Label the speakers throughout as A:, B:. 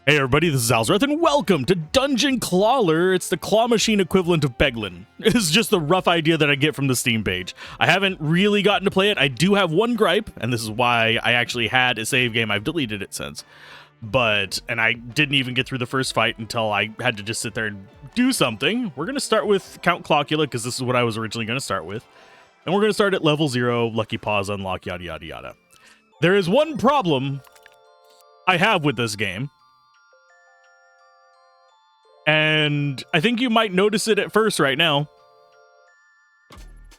A: Hey everybody, this is Alzorath, and welcome to Dungeon Clawler. It's the claw machine equivalent of Peglin. It's just the rough idea that I get from the Steam page. I haven't really gotten to play it. I do have one gripe, and this is why I actually had a save game. I've deleted it since. And I didn't even get through the first fight until I had to just sit there and do something. We're going to start with Count Clockula, because this is what I was originally going to start with. And we're going to start at level 0, Lucky Paws unlock, yada yada yada. There is one problem I have with this game. And I think you might notice it at first right now.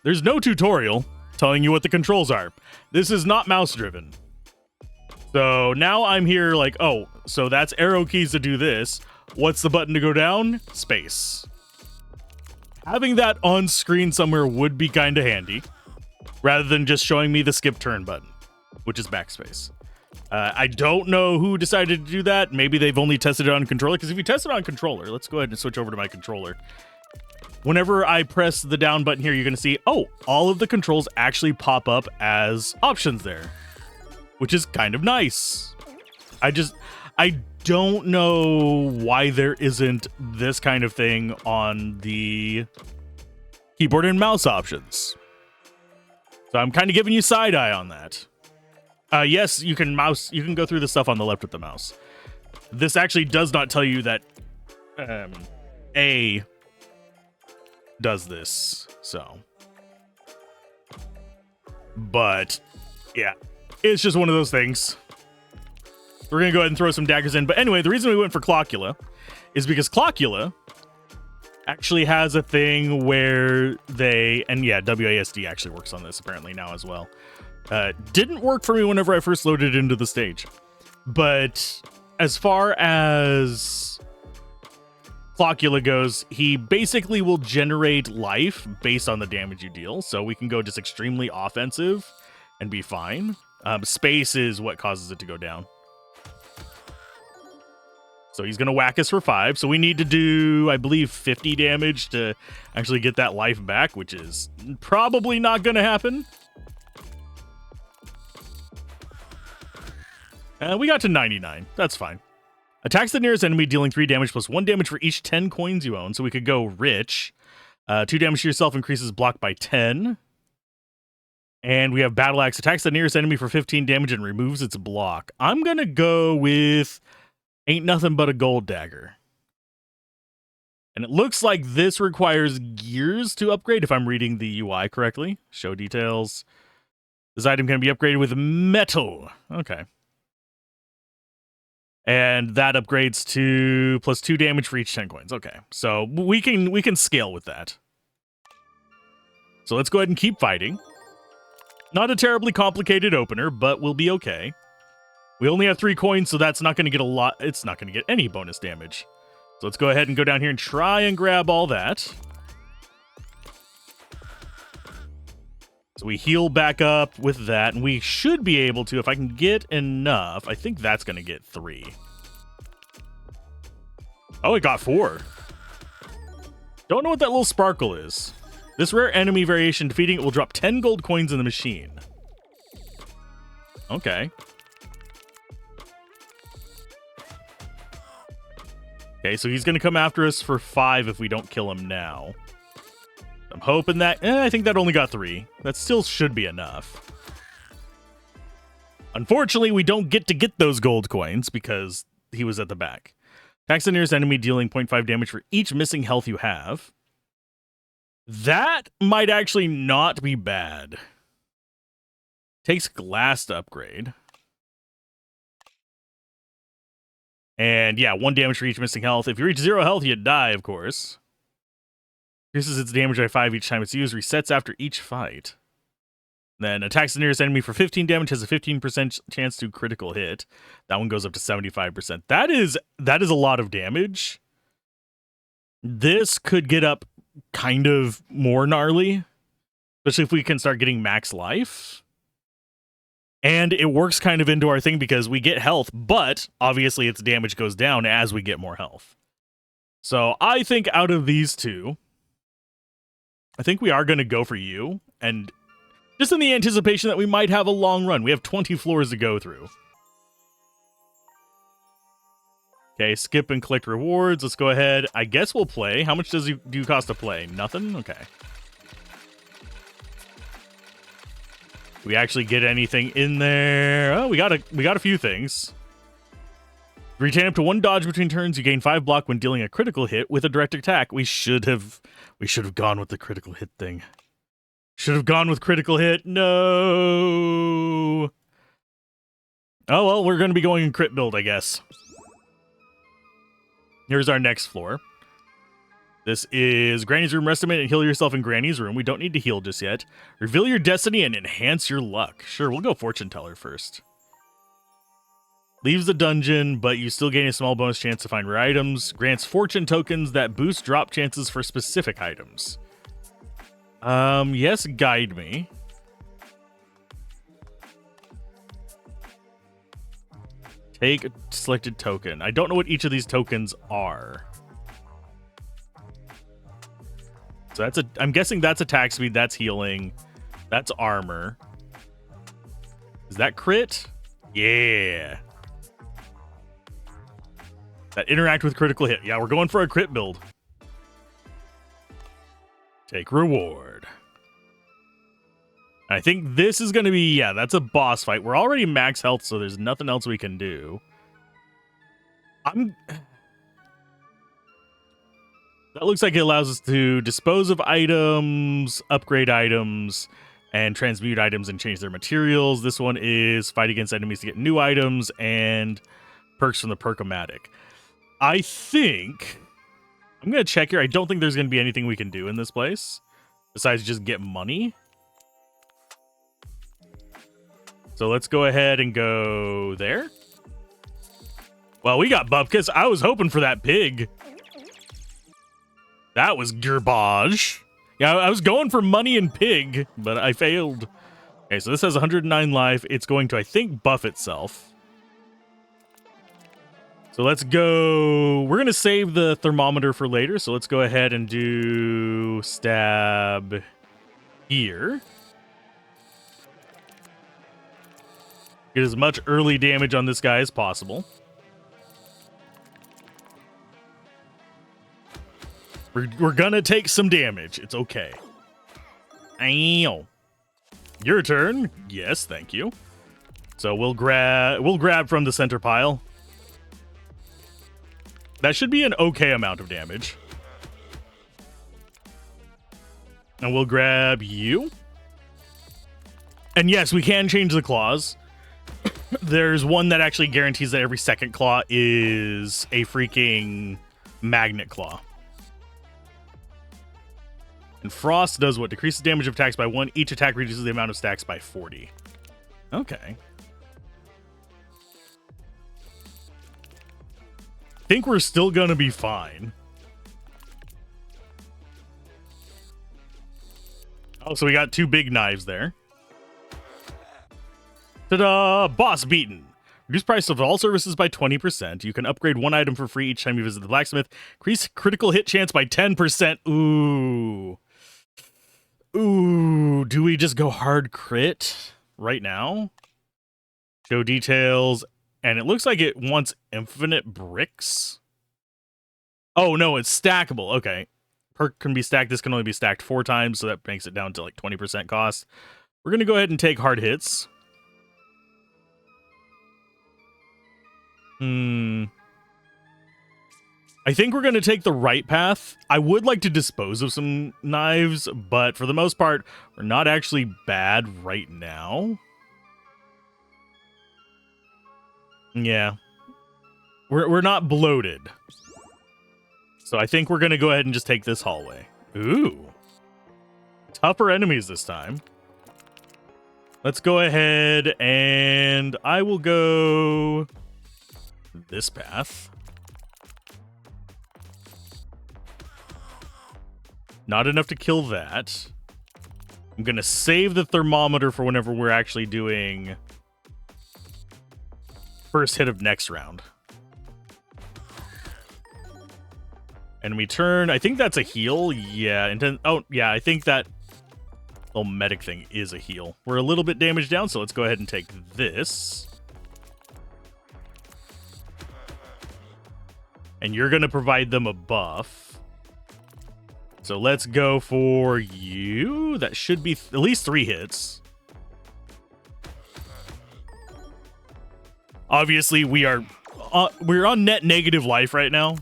A: There's no tutorial telling you what the controls are. This is not mouse driven. So now I'm here like, oh, so that's arrow keys to do this. What's the button to go down? Space. Having that on screen somewhere would be kind of handy, rather than just showing me the skip turn button, which is backspace. I don't know who decided to do that. Maybe they've only tested it on controller, because if you test it on controller, let's go ahead and switch over to my controller. Whenever I press the down button here, you're going to see, oh, all of the controls actually pop up as options there, which is kind of nice. I don't know why there isn't this kind of thing on the keyboard and mouse options. So I'm kind of giving you side eye on that. Yes, you can go through the stuff on the left with the mouse. This actually does not tell you that A does this, so. But, yeah, it's just one of those things. We're going to go ahead and throw some daggers in. But anyway, the reason we went for Clockula is because Clockula actually has a thing where WASD actually works on this apparently now as well. Didn't work for me whenever I first loaded into the stage. But as far as Clockula goes, he basically will generate life based on the damage you deal. So we can go just extremely offensive and be fine. Space is what causes it to go down. So he's going to whack us for 5. So we need to do, I believe, 50 damage to actually get that life back, which is probably not going to happen. We got to 99. That's fine. Attacks the nearest enemy, dealing 3 damage plus 1 damage for each 10 coins you own. So we could go rich. 2 damage to yourself, increases block by 10. And we have Battle Axe. Attacks the nearest enemy for 15 damage and removes its block. I'm going to go with Ain't Nothing But a Gold Dagger. And it looks like this requires gears to upgrade, if I'm reading the UI correctly. Show details. This item can be upgraded with metal. Okay. And that upgrades to plus 2 damage for each 10 coins. Okay, so we can scale with that. So let's go ahead and keep fighting. Not a terribly complicated opener, but we'll be okay. We only have 3 coins, so that's not going to get a lot. It's not going to get any bonus damage. So let's go ahead and go down here and try and grab all that. So we heal back up with that, and we should be able to, if I can get enough. I think that's going to get 3. Oh, it got 4. Don't know what that little sparkle is. This rare enemy variation, defeating it will drop 10 gold coins in the machine. Okay. Okay, so he's going to come after us for 5 if we don't kill him now. I'm hoping that... I think that only got 3. That still should be enough. Unfortunately, we don't get to get those gold coins because he was at the back. Attacks the nearest enemy, dealing 0.5 damage for each missing health you have. That might actually not be bad. Takes glass to upgrade. And yeah, 1 damage for each missing health. If you reach 0 health, you die, of course. Increases its damage by 5 each time it's used. Resets after each fight. Then attacks the nearest enemy for 15 damage. Has a 15% chance to critical hit. That one goes up to 75%. That is a lot of damage. This could get up kind of more gnarly. Especially if we can start getting max life. And it works kind of into our thing because we get health. But obviously its damage goes down as we get more health. So I think out of these two, I think we are going to go for you, and just in the anticipation that we might have a long run. We have 20 floors to go through. Okay, skip and collect rewards. Let's go ahead. I guess we'll play. How much do you cost to play? Nothing? Okay. We actually get anything in there? Oh, we got a few things. Retain up to 1 dodge between turns. You gain 5 block when dealing a critical hit with a direct attack. We should have gone with the critical hit thing. Should have gone with critical hit. No. Oh well, we're going to be going in crit build, I guess. Here's our next floor. This is Granny's room. Rest a minute and heal yourself in Granny's room. We don't need to heal just yet. Reveal your destiny and enhance your luck. Sure, we'll go fortune teller first. Leaves the dungeon, but you still gain a small bonus chance to find rare items. Grants fortune tokens that boost drop chances for specific items. Yes, guide me. Take a selected token. I don't know what each of these tokens are. So I'm guessing that's attack speed, that's healing, that's armor. Is that crit? Yeah. That interact with critical hit. Yeah, we're going for a crit build. Take reward. I think this is going to be, yeah, that's a boss fight. We're already max health, so there's nothing else we can do. That looks like it allows us to dispose of items, upgrade items, and transmute items and change their materials. This one is fight against enemies to get new items and perks from the Perkomatic. I think I'm going to check here. I don't think there's going to be anything we can do in this place besides just get money. So let's go ahead and go there. Well, we got Bupkis. I was hoping for that pig. That was garbage. Yeah, I was going for money and pig, but I failed. Okay, so this has 109 life. It's going to, I think, buff itself. So let's go. We're going to save the thermometer for later. So let's go ahead and do stab here. Get as much early damage on this guy as possible. We're going to take some damage. It's okay. Ow. Your turn. Yes, thank you. So we'll grab from the center pile. That should be an okay amount of damage. And we'll grab you. And yes, we can change the claws. There's one that actually guarantees that every second claw is a freaking magnet claw. And Frost does what? Decreases damage of attacks by 1. Each attack reduces the amount of stacks by 40. Okay. Think we're still gonna be fine. Oh, so we got 2 big knives there. Ta-da! Boss beaten. Reduce price of all services by 20%. You can upgrade 1 item for free each time you visit the blacksmith. Increase critical hit chance by 10%. Ooh. Ooh. Do we just go hard crit right now? Show details. And it looks like it wants infinite bricks. Oh, no, it's stackable. Okay. Perk can be stacked. This can only be stacked 4 times, so that makes it down to like 20% cost. We're going to go ahead and take hard hits. I think we're going to take the right path. I would like to dispose of some knives, but for the most part, we're not actually bad right now. Yeah. We're not bloated. So I think we're going to go ahead and just take this hallway. Ooh. Tougher enemies this time. Let's go ahead and I will go this path. Not enough to kill that. I'm going to save the thermometer for whenever we're actually doing first hit of next round. And we turn, I think that's a heal. Yeah. Oh, yeah, I think that little medic thing is a heal. We're a little bit damaged down, so let's go ahead and take this. And you're going to provide them a buff. So let's go for you. That should be at least 3 hits. Obviously, we're on net negative life right now.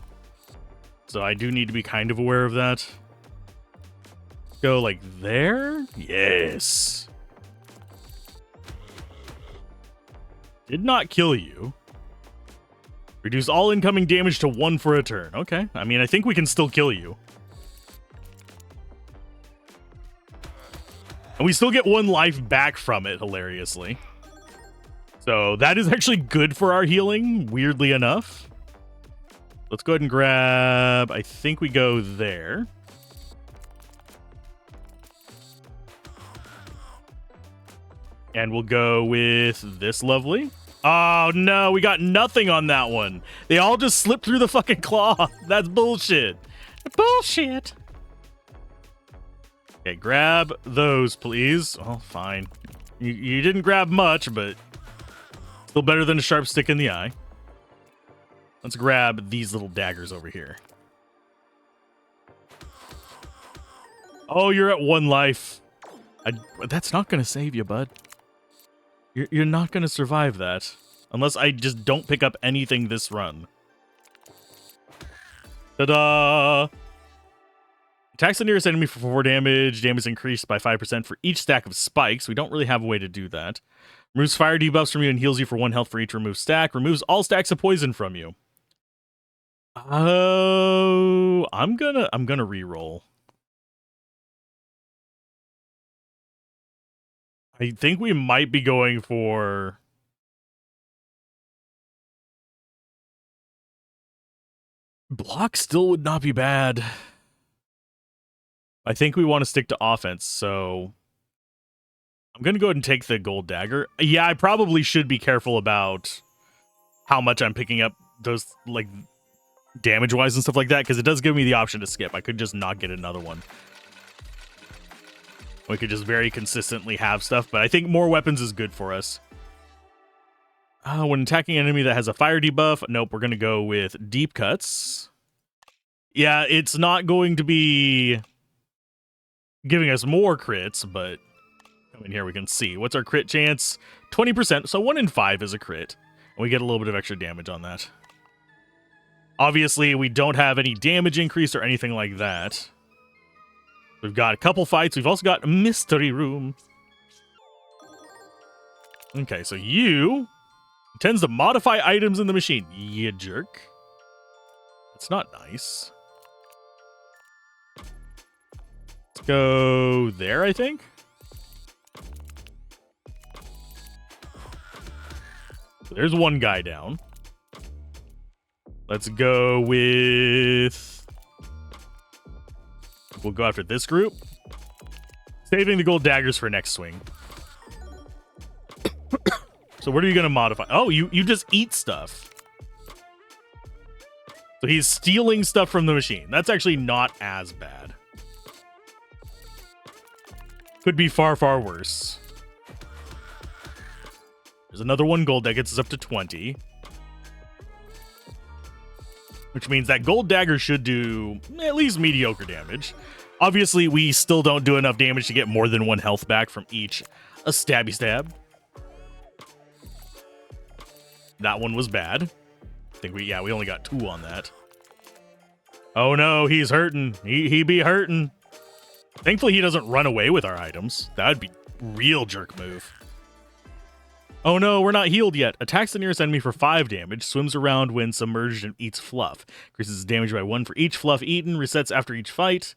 A: So I do need to be kind of aware of that. Go like there. Yes. Did not kill you. Reduce all incoming damage to 1 for a turn. Okay. I mean, I think we can still kill you. And we still get 1 life back from it, hilariously. So that is actually good for our healing, weirdly enough. Let's go ahead and grab... I think we go there. And we'll go with this lovely. Oh, no, we got nothing on that one. They all just slipped through the fucking claw. That's bullshit. Bullshit. Okay, grab those, please. Oh, fine. You didn't grab much, but still better than a sharp stick in the eye. Let's grab these little daggers over here. Oh, you're at 1 life. That's not going to save you, bud. You're not going to survive that. Unless I just don't pick up anything this run. Ta-da! Attacks the nearest enemy for 4 damage. Damage increased by 5% for each stack of spikes. We don't really have a way to do that. Removes fire debuffs from you and heals you for 1 health for each removed stack. Removes all stacks of poison from you. Oh, I'm gonna re-roll. I think we might be going for... Block still would not be bad. I think we want to stick to offense, so... I'm going to go ahead and take the gold dagger. Yeah, I probably should be careful about how much I'm picking up those, like, damage-wise and stuff like that, because it does give me the option to skip. I could just not get another one. We could just very consistently have stuff, but I think more weapons is good for us. When attacking an enemy that has a fire debuff, nope, we're going to go with deep cuts. Yeah, it's not going to be giving us more crits, but come in here, we can see. What's our crit chance? 20%, so 1 in 5 is a crit. And we get a little bit of extra damage on that. Obviously, we don't have any damage increase or anything like that. We've got a couple fights. We've also got a mystery room. Okay, so you tends to modify items in the machine. You jerk. It's not nice. Let's go there, I think. There's 1 guy down. Let's go with... We'll go after this group. Saving the gold daggers for next swing. So what are you going to modify? Oh, you just eat stuff. So he's stealing stuff from the machine. That's actually not as bad. Could be far, far worse. There's another 1 gold that gets us up to 20. Which means that gold dagger should do at least mediocre damage. Obviously, we still don't do enough damage to get more than 1 health back from each a stabby stab. That one was bad. I think we only got 2 on that. Oh no, he's hurting. He be hurting. Thankfully, he doesn't run away with our items. That would be real jerk move. Oh no, we're not healed yet. Attacks the nearest enemy for 5 damage. Swims around when submerged and eats fluff. Increases damage by 1 for each fluff eaten. Resets after each fight.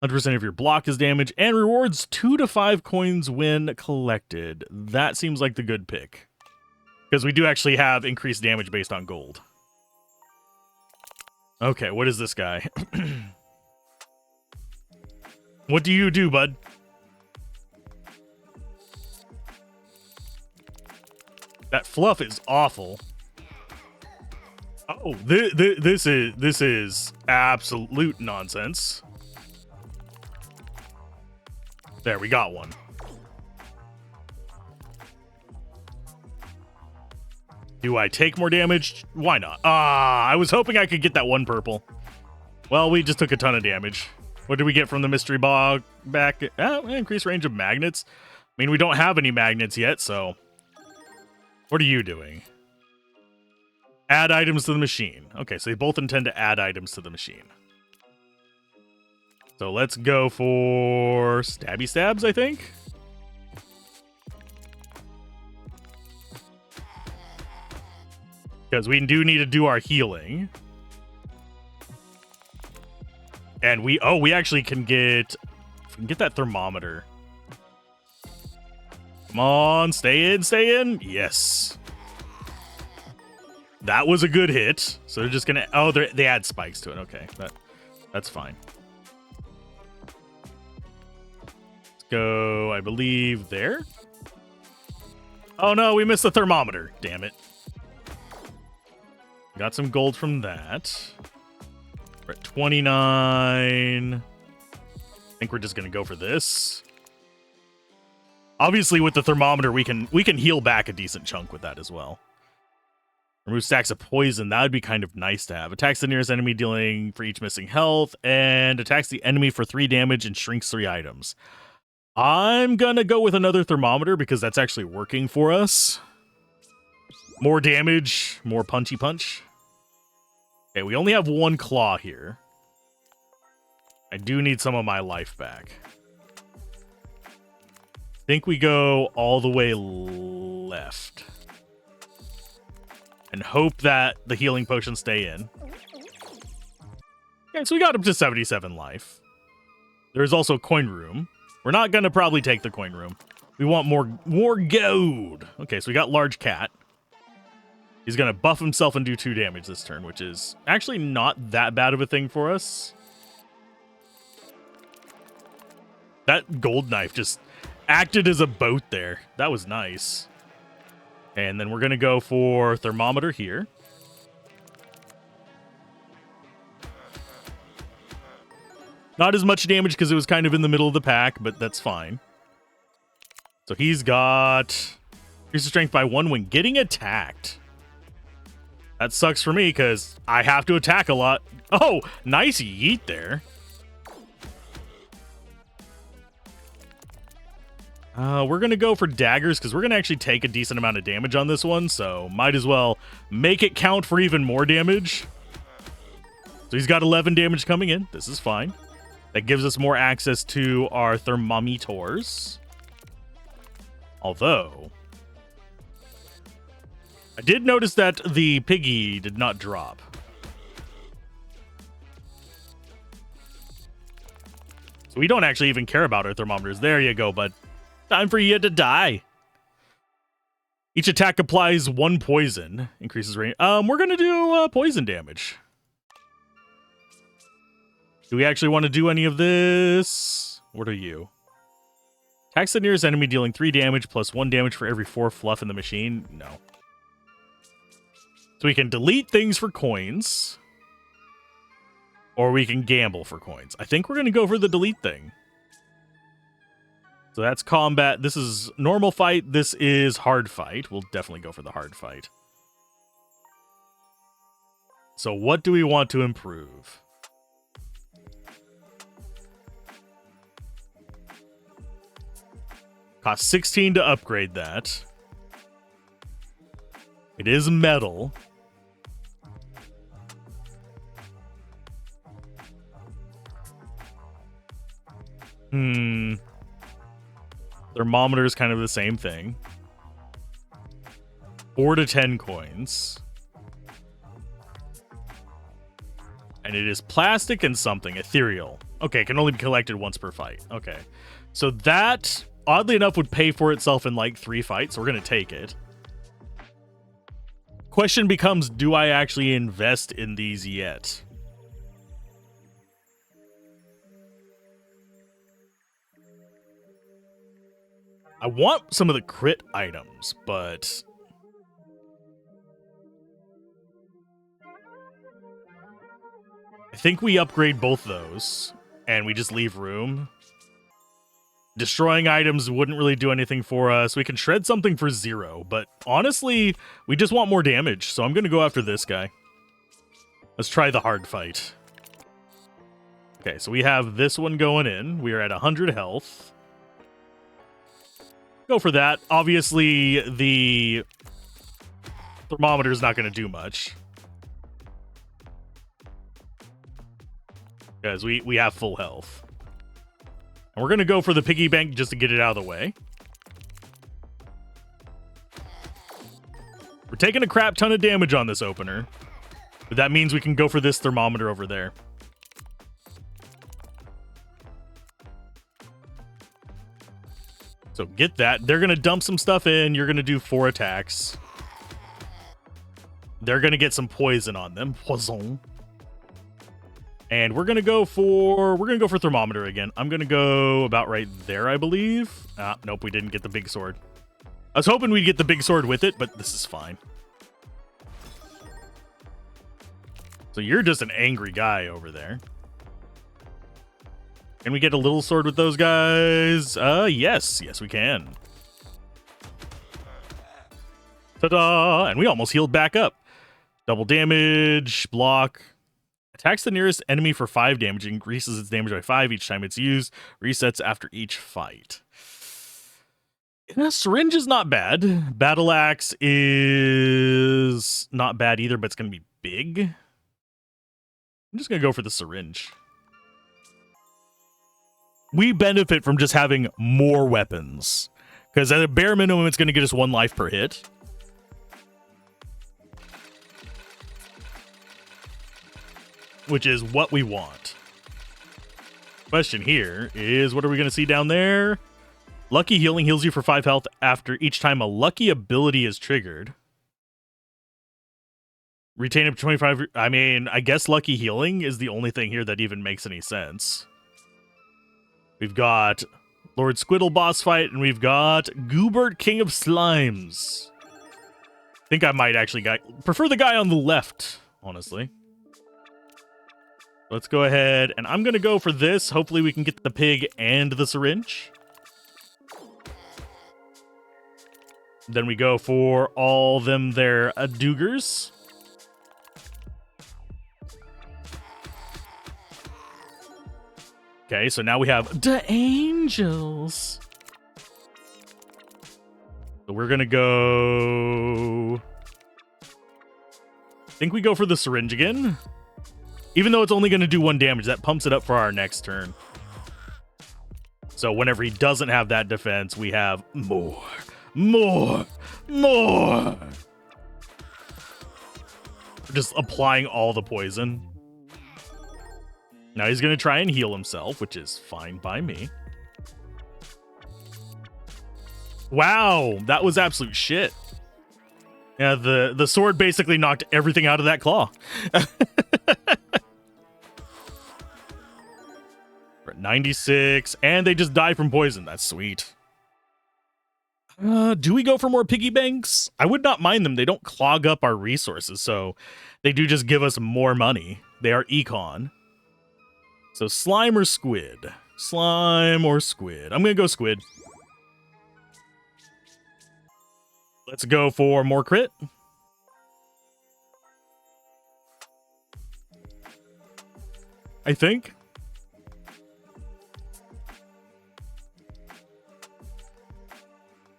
A: 100% of your block is damage. And rewards 2 to 5 coins when collected. That seems like the good pick. Because we do actually have increased damage based on gold. Okay, what is this guy? What do you do, bud? That fluff is awful. Oh, this is absolute nonsense. There, we got one. Do I take more damage? Why not? Ah, I was hoping I could get that one purple. Well, we just took a ton of damage. What did we get from the mystery bog back? Increased range of magnets. I mean, we don't have any magnets yet, so... What are you doing? Add items to the machine. Okay, so they both intend to add items to the machine. So let's go for stabby stabs, I think. Because we do need to do our healing. And we actually can get that thermometer. Come on, stay in. Yes. That was a good hit. So they're just gonna they add spikes to it. Okay, that's fine. Let's go, I believe, there. Oh no, we missed the thermometer. Damn it. Got some gold from that. We're at 29. I think we're just gonna go for this. Obviously, with the thermometer, we can heal back a decent chunk with that as well. Remove stacks of poison. That would be kind of nice to have. Attacks the nearest enemy, dealing for each missing health, and attacks the enemy for 3 damage and shrinks 3 items. I'm gonna go with another thermometer because that's actually working for us. More damage, more punchy punch. Okay, we only have 1 claw here. I do need some of my life back. I think we go all the way left. And hope that the healing potions stay in. Okay, so we got up to 77 life. There's also a coin room. We're not going to probably take the coin room. We want more gold. Okay, so we got large cat. He's going to buff himself and do 2 damage this turn, which is actually not that bad of a thing for us. That gold knife just acted as a boat there. That was nice. And then we're going to go for thermometer here. Not as much damage because it was kind of in the middle of the pack, but that's fine. So he's got... Increase the strength by 1 when getting attacked. That sucks for me because I have to attack a lot. Oh, nice yeet there. We're going to go for daggers because we're going to actually take a decent amount of damage on this one. So might as well make it count for even more damage. So he's got 11 damage coming in. This is fine. That gives us more access to our thermometers. Although... I did notice that the piggy did not drop. So we don't actually even care about our thermometers. There you go, bud. Time for you to die. Each attack applies 1 poison. Increases range. We're going to do poison damage. Do we actually want to do any of this? What are you? Attacks the nearest enemy, dealing 3 damage plus 1 damage for every 4 fluff in the machine. No. So we can delete things for coins. Or we can gamble for coins. I think we're going to go for the delete thing. So that's combat. This is normal fight. This is hard fight. We'll definitely go for the hard fight. So what do we want to improve? Cost 16 to upgrade that. It is metal. Thermometer is kind of the same thing. 4 to 10 coins. And it is plastic and something. Ethereal. Okay, it can only be collected once per fight. Okay. So that, oddly enough, would pay for itself in like 3 fights. So we're going to take it. Question becomes, do I actually invest in these yet? I want some of the crit items, but... I think we upgrade both those, and we just leave room. Destroying items wouldn't really do anything for us. We can shred something for 0, but honestly, we just want more damage, so I'm going to go after this guy. Let's try the hard fight. Okay, so we have this one going in. We are at 100 health. Go for that. Obviously, the thermometer is not going to do much. Because we have full health. And we're going to go for the piggy bank just to get it out of the way. We're taking a crap ton of damage on this opener. But that means we can go for this thermometer over there. So get that. They're going to dump some stuff in. You're going to do 4 attacks. They're going to get some poison on them. Poison. And we're going to go for thermometer again. I'm going to go about right there, I believe. Nope, we didn't get the big sword. I was hoping we'd get the big sword with it, but this is fine. So you're just an angry guy over there. Can we get a little sword with those guys? Yes. Yes, we can. Ta-da! And we almost healed back up. Double damage, block. Attacks the nearest enemy for 5 damage, increases its damage by 5 each time it's used, resets after each fight. Syringe is not bad. Battle Axe is not bad either, but it's going to be big. I'm just going to go for the syringe. We benefit from just having more weapons, because at a bare minimum, it's going to get us 1 life per hit. Which is what we want. Question here is, what are we going to see down there? Lucky Healing heals you for 5 health after each time a lucky ability is triggered. Retain up to 25... I mean, I guess Lucky Healing is the only thing here that even makes any sense. We've got Lord Squiddle boss fight, and we've got Goobert King of Slimes. I think I might actually prefer the guy on the left, honestly. Let's go ahead, and I'm going to go for this. Hopefully we can get the pig and the syringe. Then we go for all them their Doogers. Okay, so now we have the angels. So we're going to go... I think we go for the syringe again. Even though it's only going to do 1 damage, that pumps it up for our next turn. So whenever he doesn't have that defense, we have more. Just applying all the poison. Now he's going to try and heal himself, which is fine by me. Wow, that was absolute shit. Yeah, the sword basically knocked everything out of that claw. We're at 96, and they just die from poison. That's sweet. Do we go for more piggy banks? I would not mind them. They don't clog up our resources, so they do just give us more money. They are econ. So slime or squid? Slime or squid? I'm going to go squid. Let's go for more crit. I think.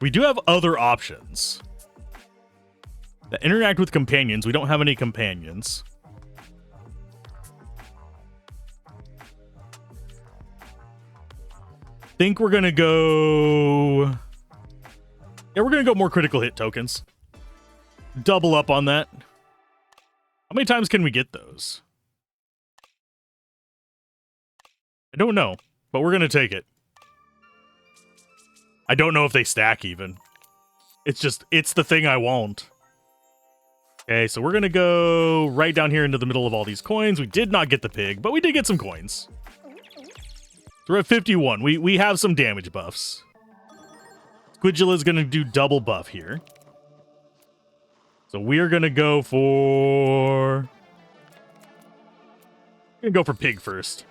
A: We do have other options that interact with companions. We don't have any companions. Think we're gonna go... Yeah, we're gonna go more critical hit tokens. Double up on that. How many times can we get those? I don't know, but we're gonna take it. I don't know if they stack even. It's the thing I want. Okay, so we're gonna go right down here into the middle of all these coins. We did not get the pig, but we did get some coins. So we're at 51. We have some damage buffs. Squidula is gonna do double buff here. So we're gonna go for... We're gonna go for pig first.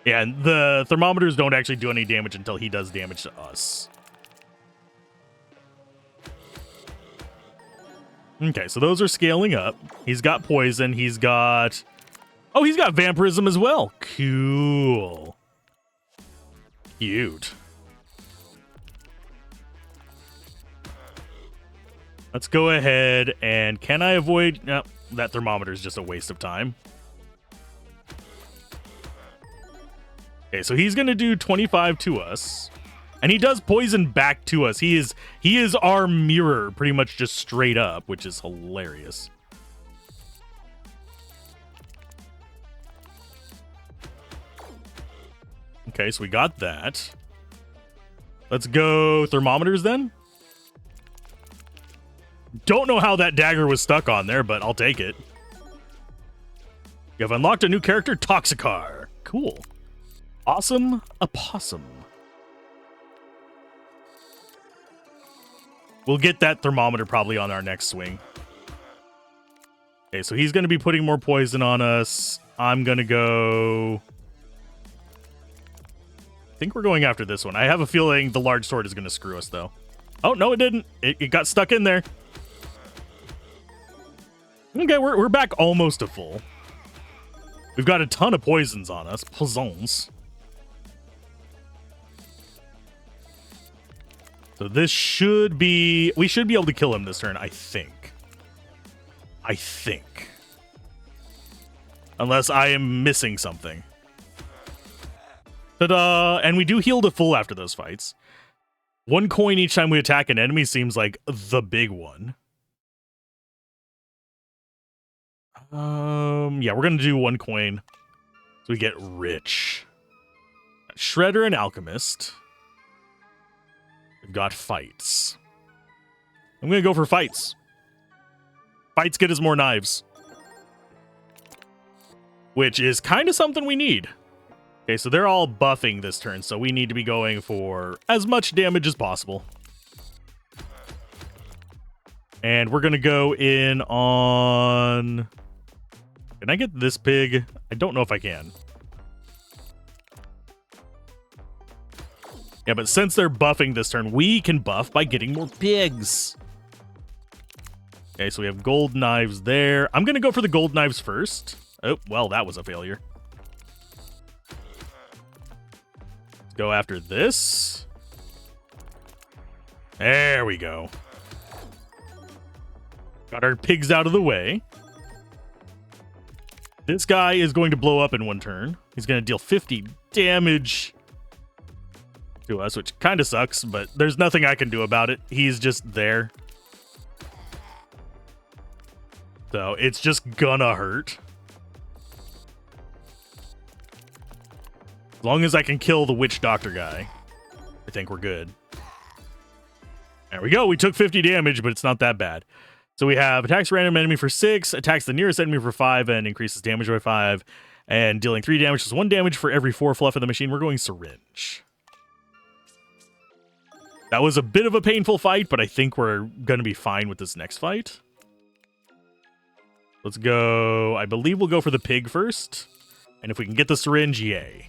A: Yeah, and the thermometers don't actually do any damage until he does damage to us. Okay, so those are scaling up. He's got poison. He's got... Oh, he's got vampirism as well. Cool. Cute. Let's go ahead and... Can I avoid... No, that thermometer is just a waste of time. Okay, so he's going to do 25 to us. And he does poison back to us. He is our mirror, pretty much just straight up, which is hilarious. Okay, so we got that. Let's go thermometers then. Don't know how that dagger was stuck on there, but I'll take it. You have unlocked a new character, Toxicar. Cool. Awesome opossum. We'll get that thermometer probably on our next swing. Okay, so he's going to be putting more poison on us. I'm going to go... I think we're going after this one. I have a feeling the large sword is going to screw us, though. Oh, no, it didn't. It got stuck in there. Okay, we're back almost to full. We've got a ton of poisons on us. Poisons. So this should be... We should be able to kill him this turn, I think. Unless I am missing something. Ta-da! And we do heal to full after those fights. 1 coin each time we attack an enemy seems like the big one. Yeah, we're gonna do 1 coin. So we get rich. Shredder and Alchemist. We've got fights. I'm gonna go for fights. Fights get us more knives. Which is kind of something we need. Okay, so they're all buffing this turn, so we need to be going for as much damage as possible. And we're gonna go in on... Can I get this pig? I don't know if I can. Yeah, but since they're buffing this turn, we can buff by getting more pigs. Okay, so we have gold knives there. I'm going to go for the gold knives first. Oh, well, that was a failure. Let's go after this. There we go. Got our pigs out of the way. This guy is going to blow up in 1 turn. He's going to deal 50 damage to us, which kind of sucks, but there's nothing I can do about it. He's just there. So it's just gonna hurt. As long as I can kill the witch doctor guy, I think we're good. There we go. We took 50 damage, but it's not that bad. So we have attacks random enemy for 6, attacks the nearest enemy for 5, and increases damage by 5, and dealing 3 damage is 1 damage for every 4 fluff of the machine. We're going syringe. That was a bit of a painful fight, but I think we're going to be fine with this next fight. Let's go. I believe we'll go for the pig first. And if we can get the syringe, yay.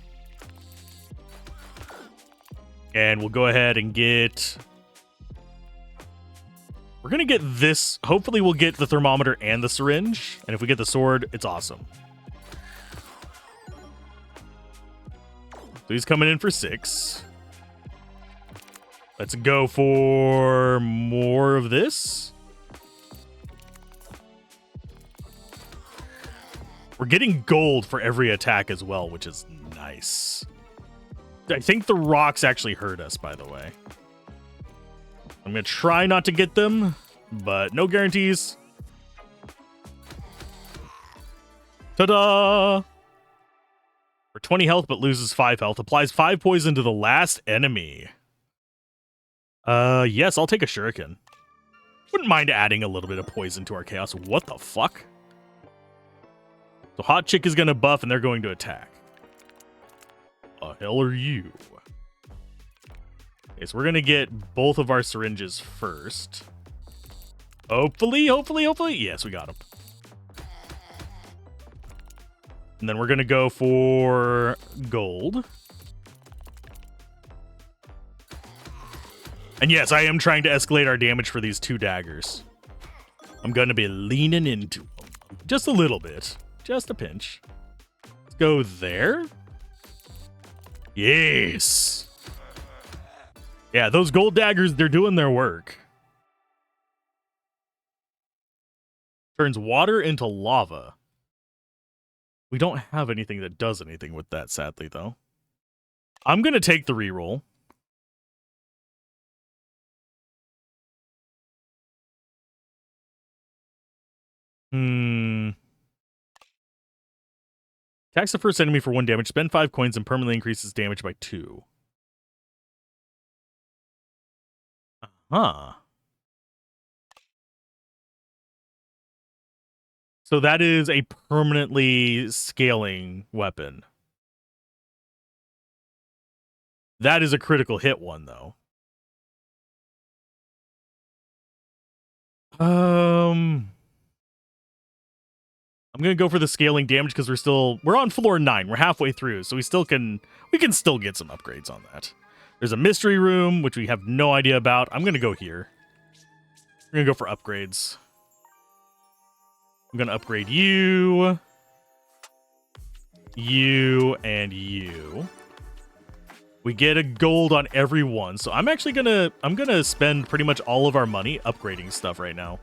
A: And we'll go ahead and get... We're going to get this. Hopefully we'll get the thermometer and the syringe. And if we get the sword, it's awesome. So he's coming in for 6. Let's go for more of this. We're getting gold for every attack as well, which is nice. I think the rocks actually hurt us, by the way. I'm going to try not to get them, but no guarantees. Ta-da! For 20 health, but loses 5 health. Applies 5 poison to the last enemy. Yes, I'll take a shuriken. Wouldn't mind adding a little bit of poison to our chaos. What the fuck? So Hot Chick is going to buff, and they're going to attack. The hell are you? Okay, so we're going to get both of our syringes first. Hopefully. Yes, we got them. And then we're going to go for gold. And yes, I am trying to escalate our damage for these 2 daggers. I'm going to be leaning into them. Just a little bit. Just a pinch. Let's go there. Yes. Yeah, those gold daggers, they're doing their work. Turns water into lava. We don't have anything that does anything with that, sadly, though. I'm going to take the reroll. Attacks the first enemy for 1 damage. Spend 5 coins and permanently increases damage by 2. Huh. So that is a permanently scaling weapon. That is a critical hit one, though. I'm gonna go for the scaling damage because we're on floor 9. We're halfway through, so we can still get some upgrades on that. There's a mystery room which we have no idea about. I'm gonna go here. We're gonna go for upgrades. I'm gonna upgrade you, and you. We get a gold on every one, so I'm gonna spend pretty much all of our money upgrading stuff right now.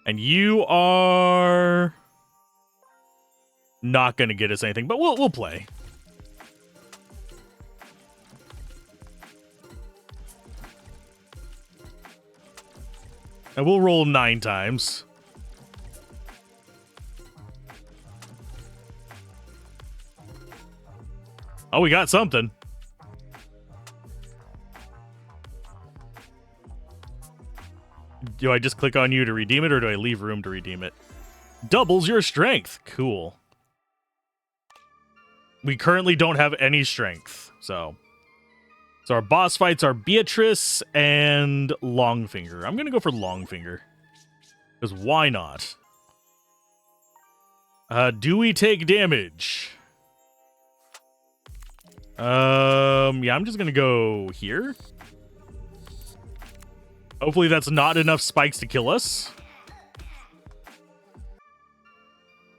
A: And you are not gonna get us anything, but we'll play. And we'll roll 9 times. Oh, we got something. Do I just click on you to redeem it, or do I leave room to redeem it? Doubles your strength. Cool. We currently don't have any strength, so our boss fights are Beatrice and Longfinger. I'm gonna go for Longfinger, because why not? Do we take damage? Yeah, I'm just gonna go here. Hopefully that's not enough spikes to kill us.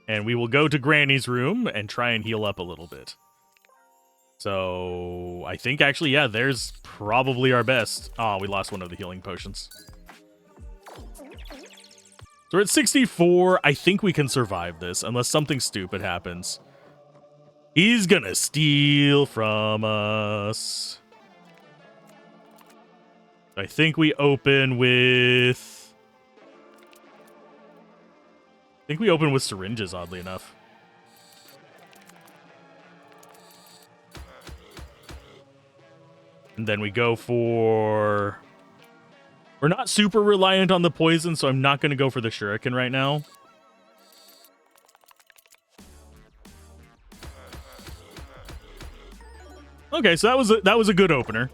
A: And we will go to Granny's room and try and heal up a little bit. So I think actually, yeah, there's probably our best. Oh, we lost one of the healing potions. So we're at 64. I think we can survive this unless something stupid happens. He's gonna steal from us. I think we open with... syringes, oddly enough. And then we go for... We're not super reliant on the poison, so I'm not going to go for the shuriken right now. Okay, so that was a good opener.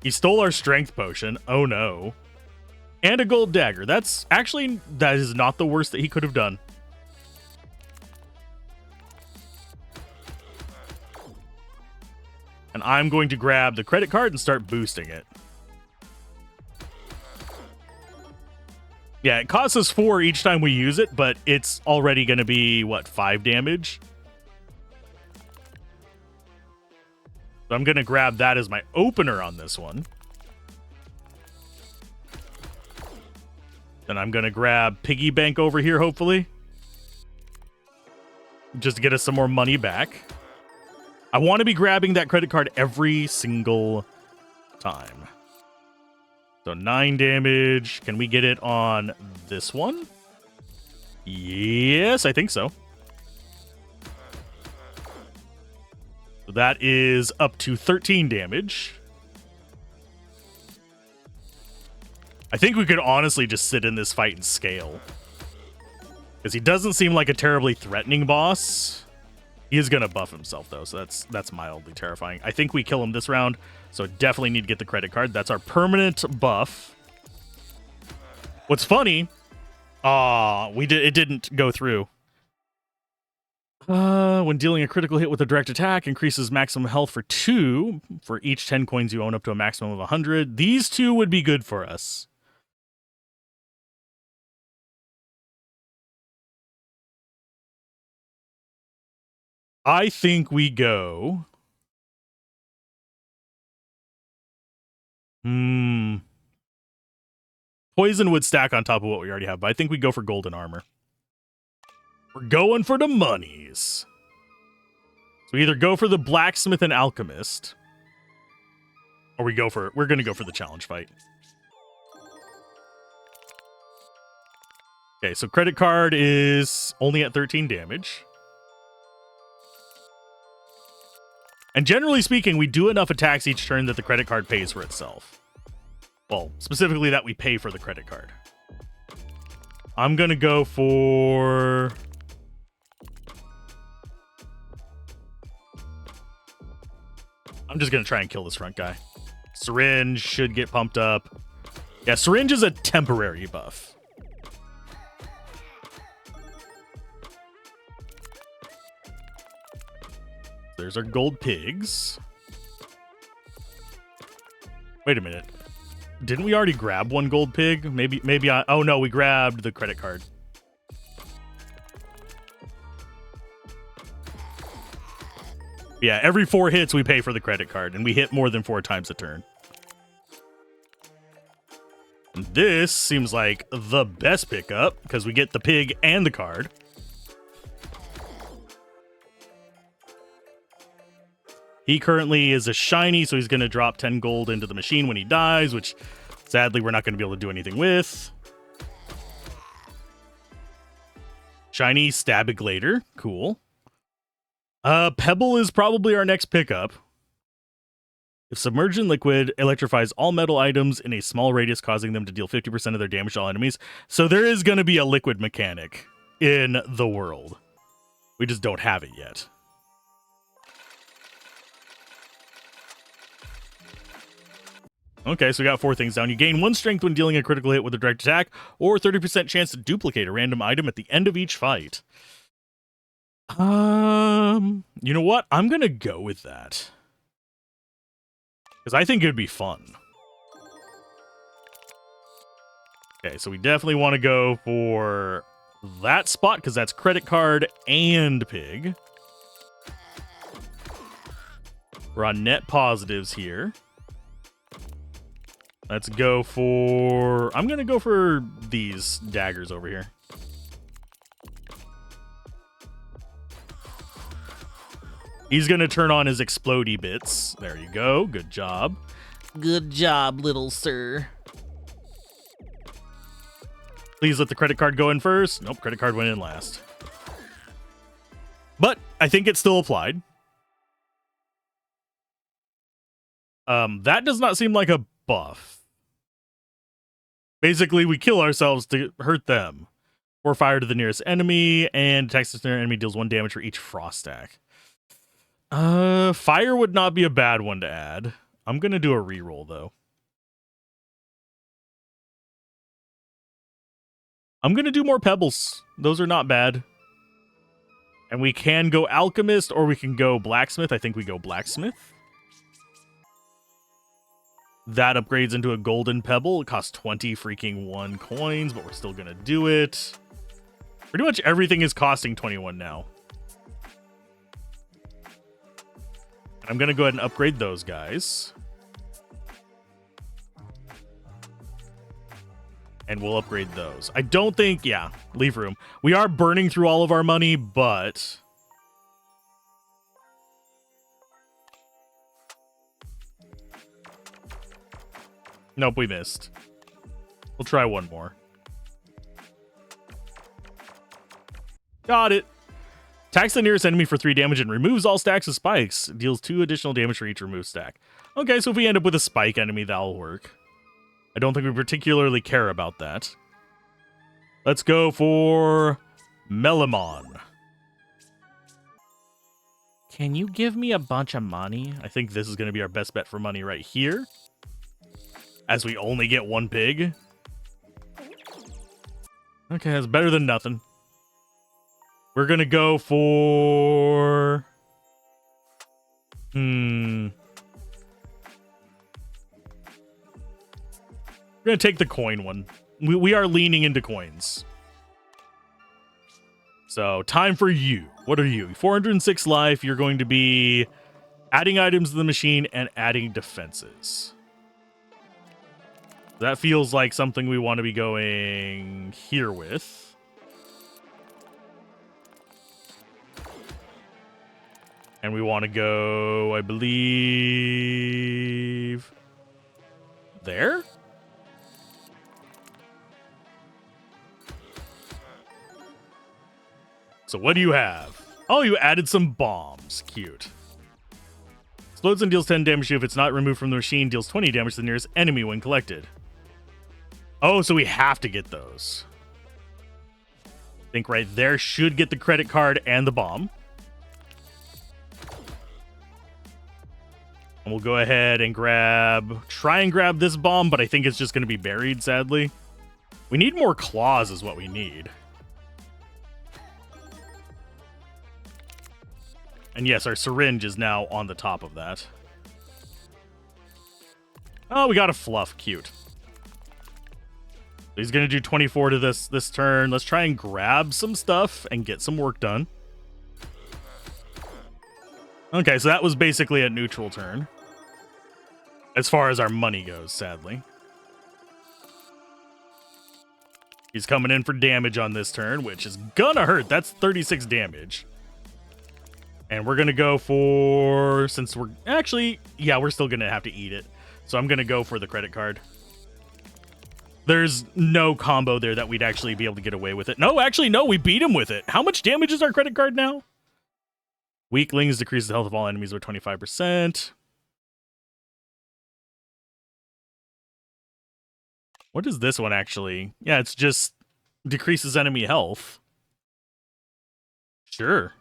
A: He stole our strength potion. Oh no. And a gold dagger. That is not the worst that he could have done. And I'm going to grab the credit card and start boosting it. Yeah, it costs us 4 each time we use it, but it's already going to be, what, 5 damage? So I'm going to grab that as my opener on this one. Then I'm going to grab Piggy Bank over here, hopefully. Just to get us some more money back. I want to be grabbing that credit card every single time. So 9 damage. Can we get it on this one? Yes, I think so. So that is up to 13 damage. I think we could honestly just sit in this fight and scale. Because he doesn't seem like a terribly threatening boss. He is going to buff himself, though, so that's mildly terrifying. I think we kill him this round, so definitely need to get the credit card. That's our permanent buff. What's funny It didn't go through. When dealing a critical hit with a direct attack, increases maximum health for 2 for each 10 coins you own up to a maximum of 100. These 2 would be good for us. I think we go... Poison would stack on top of what we already have, but I think we go for golden armor. We're going for the monies. So we either go for the blacksmith and alchemist, or we're going to go for the challenge fight. Okay, so credit card is only at 13 damage. And generally speaking, we do enough attacks each turn that the credit card pays for itself. Well, specifically that we pay for the credit card. I'm going to go for... I'm just going to try and kill this front guy. Syringe should get pumped up. Yeah, syringe is a temporary buff. There's our gold pigs. Wait a minute. Didn't we already grab one gold pig? Maybe I... Oh, no, we grabbed the credit card. Yeah, every 4 hits we pay for the credit card, and we hit more than 4 times a turn. And this seems like the best pickup, because we get the pig and the card. He currently is a shiny, so he's going to drop 10 gold into the machine when he dies, which sadly we're not going to be able to do anything with. Shiny Stabiglator. Cool. Pebble is probably our next pickup. If submerged in liquid, electrifies all metal items in a small radius, causing them to deal 50% of their damage to all enemies. So there is going to be a liquid mechanic in the world. We just don't have it yet. Okay, so we got 4 things down. You gain 1 strength when dealing a critical hit with a direct attack, or 30% chance to duplicate a random item at the end of each fight. You know what? I'm gonna go with that. Because I think it'd be fun. Okay, so we definitely want to go for that spot, because that's credit card and pig. We're on net positives here. Let's go for... I'm going to go for these daggers over here. He's going to turn on his explodey bits. There you go. Good job.
B: Good job, little sir.
A: Please let the credit card go in first. Nope, credit card went in last. But I think it still applied. That does not seem like a buff. Basically, we kill ourselves to hurt them. Or fire to the nearest enemy, and attacks the nearest enemy deals 1 damage for each frost stack. Fire would not be a bad one to add. I'm gonna do a reroll though. I'm gonna do more pebbles. Those are not bad. And we can go alchemist, or we can go blacksmith. I think we go blacksmith. That upgrades into a golden pebble. It costs 20 freaking 1 coins, but we're still gonna do it. Pretty much everything is costing 21 now. I'm gonna go ahead and upgrade those guys. And we'll upgrade those. I don't think, yeah, leave room. We are burning through all of our money, but... Nope, we missed. We'll try one more. Got it. Attacks the nearest enemy for 3 damage and removes all stacks of spikes. Deals 2 additional damage for each removed stack. Okay, so if we end up with a spike enemy, that'll work. I don't think we particularly care about that. Let's go for Melamon. Can you give me a bunch of money? I think this is going to be our best bet for money right here. As we only get 1 pig. Okay, that's better than nothing. We're gonna go for... We're gonna take the coin one. We are leaning into coins. So, time for you. What are you? 406 life. You're going to be adding items to the machine and adding defenses. That feels like something we want to be going here with. And we want to go, I believe, there? So what do you have? Oh, you added some bombs. Cute. Explodes and deals 10 damage to you. If it's not removed from the machine, deals 20 damage to the nearest enemy when collected. Oh, so we have to get those. I think right there should get the credit card and the bomb. And we'll go ahead and try and grab this bomb, but I think it's just going to be buried, sadly. We need more claws is what we need. And yes, our syringe is now on the top of that. Oh, we got a fluff. Cute. He's going to do 24 to this turn. Let's try and grab some stuff and get some work done. Okay, so that was basically a neutral turn. As far as our money goes, sadly. He's coming in for damage on this turn, which is gonna hurt. That's 36 damage. And we're gonna go for... Since we're... Actually, yeah, we're still gonna have to eat it. So I'm gonna go for the credit card. There's no combo there that we'd actually be able to get away with it. No, actually, no, we beat him with it. How much damage is our credit card now? Weaklings decrease the health of all enemies by 25%. What is this one actually? Yeah, it's just decreases enemy health. Sure.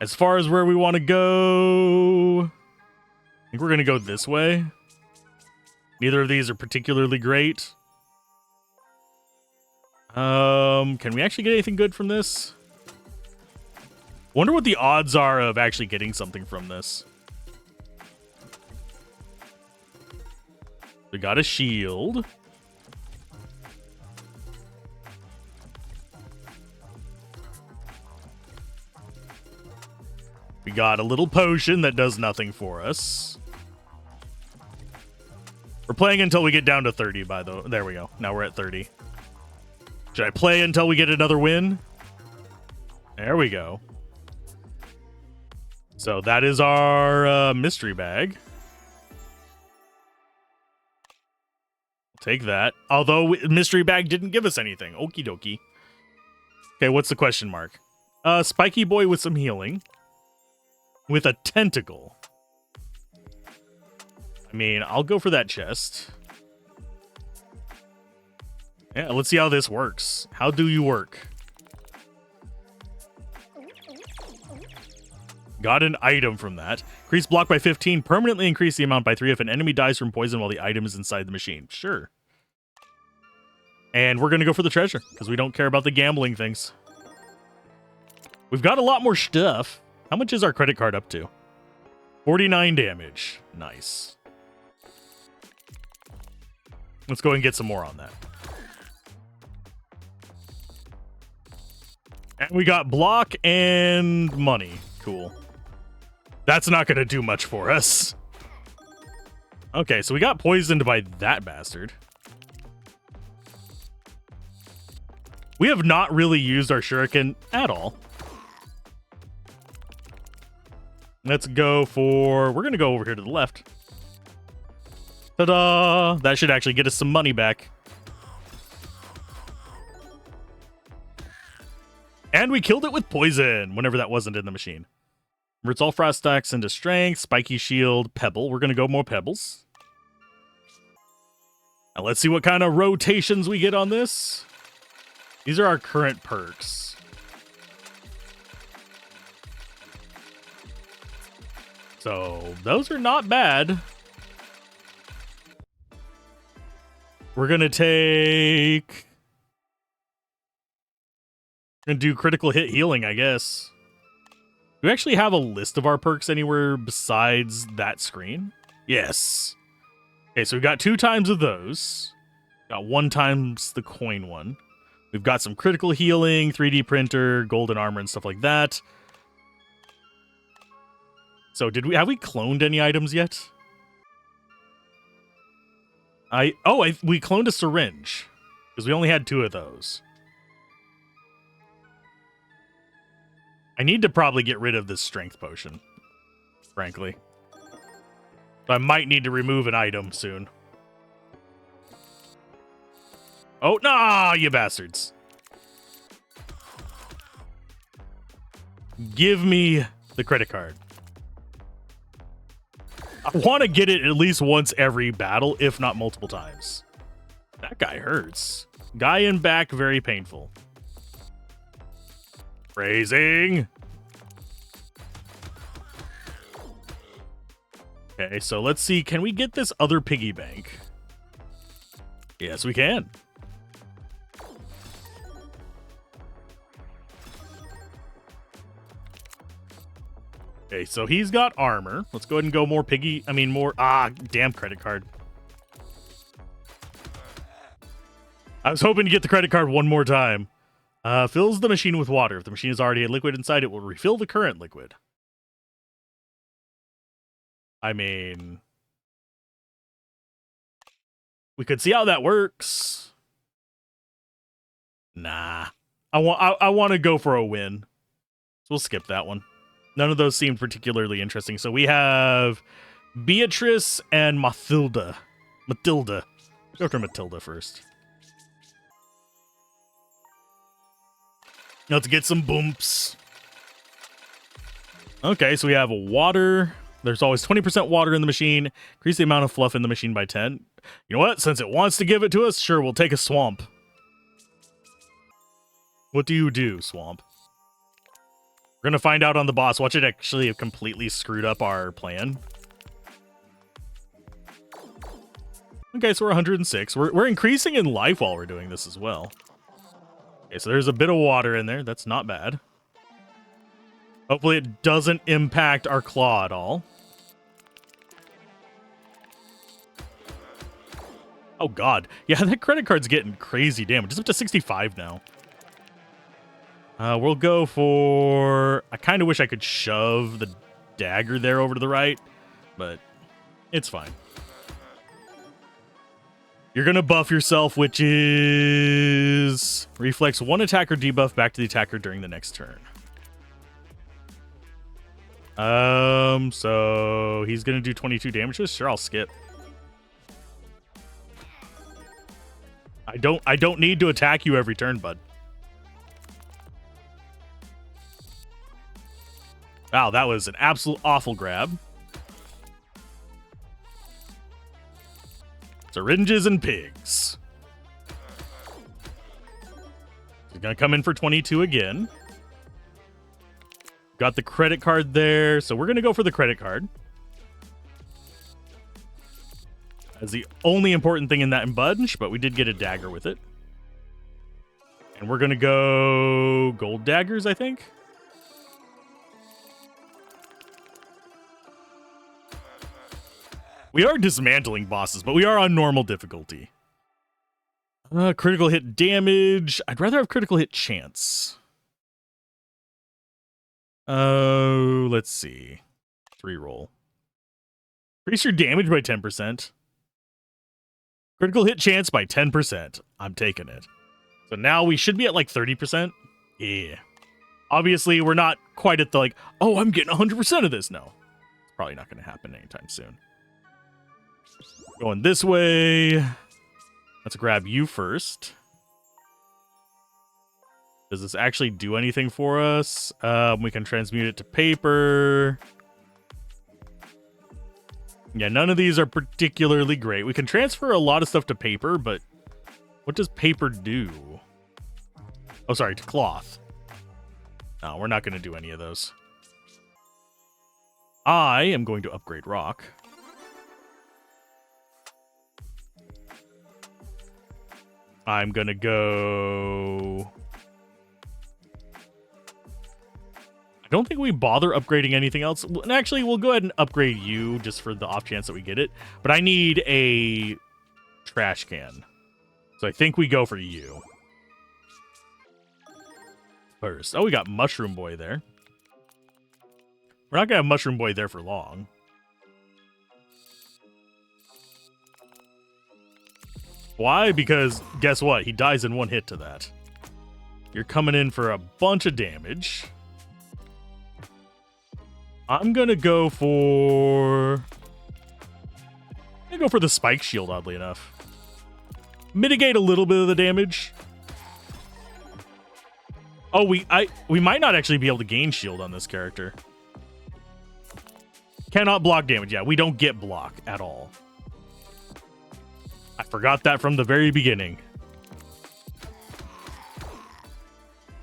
A: As far as where we want to go, I think we're going to go this way. Neither of these are particularly great. Can we actually get anything good from this? Wonder what the odds are of actually getting something from this. We got a shield. We got a little potion that does nothing for us. We're playing until we get down to 30, by the way. There we go. Now we're at 30. Should I play until we get another win? There we go. So that is our mystery bag. Take that. Although mystery bag didn't give us anything. Okie dokie. Okay, what's the question mark? Spiky boy with some healing. With a tentacle. I mean, I'll go for that chest. Yeah, let's see how this works. How do you work? Got an item from that. Increase block by 15. Permanently increase the amount by 3 if an enemy dies from poison while the item is inside the machine. Sure. And we're going to go for the treasure, because we don't care about the gambling things. We've got a lot more stuff. How much is our credit card up to? 49 damage. Nice. Let's go and get some more on that. And we got block and money. Cool. That's not going to do much for us. Okay, so we got poisoned by that bastard. We have not really used our shuriken at all. Let's go for... We're going to go over here to the left. Ta-da! That should actually get us some money back. And we killed it with poison, whenever that wasn't in the machine. Converts all frost stacks into strength, spiky shield, pebble. We're going to go more pebbles. Now let's see what kind of rotations we get on this. These are our current perks. So those are not bad. We're going to take Gonna do critical hit healing, I guess. Do we actually have a list of our perks anywhere besides that screen? Yes. Okay, so we got 2 times of those. Got 1 times the coin one. We've got some critical healing, 3D printer, golden armor, and stuff like that. So have we cloned any items yet? We cloned a syringe because we only had 2 of those. I need to probably get rid of this strength potion, frankly. So I might need to remove an item soon. Oh, nah, you bastards. Give me the credit card. I want to get it at least once every battle, if not multiple times. That guy hurts. Guy in back, very painful. Phrasing. Okay, so let's see. Can we get this other piggy bank? Yes, we can. Okay, so he's got armor. Let's go ahead and go more damn credit card. I was hoping to get the credit card one more time. Fills the machine with water. If the machine is already a liquid inside, it will refill the current liquid. I mean, we could see how that works. Nah. I want to go for a win. So we'll skip that one. None of those seemed particularly interesting. So we have Beatrice and Mathilda. Matilda. Go for Matilda first. Let's get some boomps. Okay, so we have water. There's always 20% water in the machine. Increase the amount of fluff in the machine by 10. You know what? Since it wants to give it to us, sure, we'll take a swamp. What do you do, swamp? We're going to find out on the boss. Watch it actually have completely screwed up our plan. Okay, so we're 106. We're increasing in life while we're doing this as well. Okay, so there's a bit of water in there. That's not bad. Hopefully it doesn't impact our claw at all. Oh, God. Yeah, that credit card's getting crazy damage. It's up to 65 now. We'll go for... I kind of wish I could shove the dagger there over to the right, but it's fine. You're going to buff yourself, which is... Reflex 1 attack or debuff back to the attacker during the next turn. So he's going to do 22 damage to us? Sure, I'll skip. I don't need to attack you every turn, bud. Wow, that was an absolute awful grab. Syringes and pigs. He's gonna come in for 22 again. Got the credit card there, so we're gonna go for the credit card. That's the only important thing in that bunch, but we did get a dagger with it. And we're gonna go gold daggers, I think. We are dismantling bosses, but we are on normal difficulty. Critical hit damage. I'd rather have critical hit chance. Oh, let's see. 3 roll. Increase your damage by 10%. Critical hit chance by 10%. I'm taking it. So now we should be at like 30%. Yeah. Obviously, we're not quite at the like, oh, I'm getting 100% of this. No. It's probably not going to happen anytime soon. Going this way. Let's grab you first. Does this actually do anything for us? We can transmute it to paper. Yeah, none of these are particularly great. We can transfer a lot of stuff to paper, but what does paper do? Oh, sorry, to cloth. No, we're not going to do any of those. I am going to upgrade rock. I'm going to go I don't think we bother upgrading anything else. And actually, we'll go ahead and upgrade you just for the off chance that we get it. But I need a trash can. So I think we go for you first. Oh, we got Mushroom Boy there. We're not going to have Mushroom Boy there for long. Why? Because guess what? He dies in one hit to that. You're coming in for a bunch of damage. I'm going to go for... the Spike Shield, oddly enough. Mitigate a little bit of the damage. Oh, we might not actually be able to gain shield on this character. Cannot block damage. Yeah, we don't get block at all. I forgot that from the very beginning.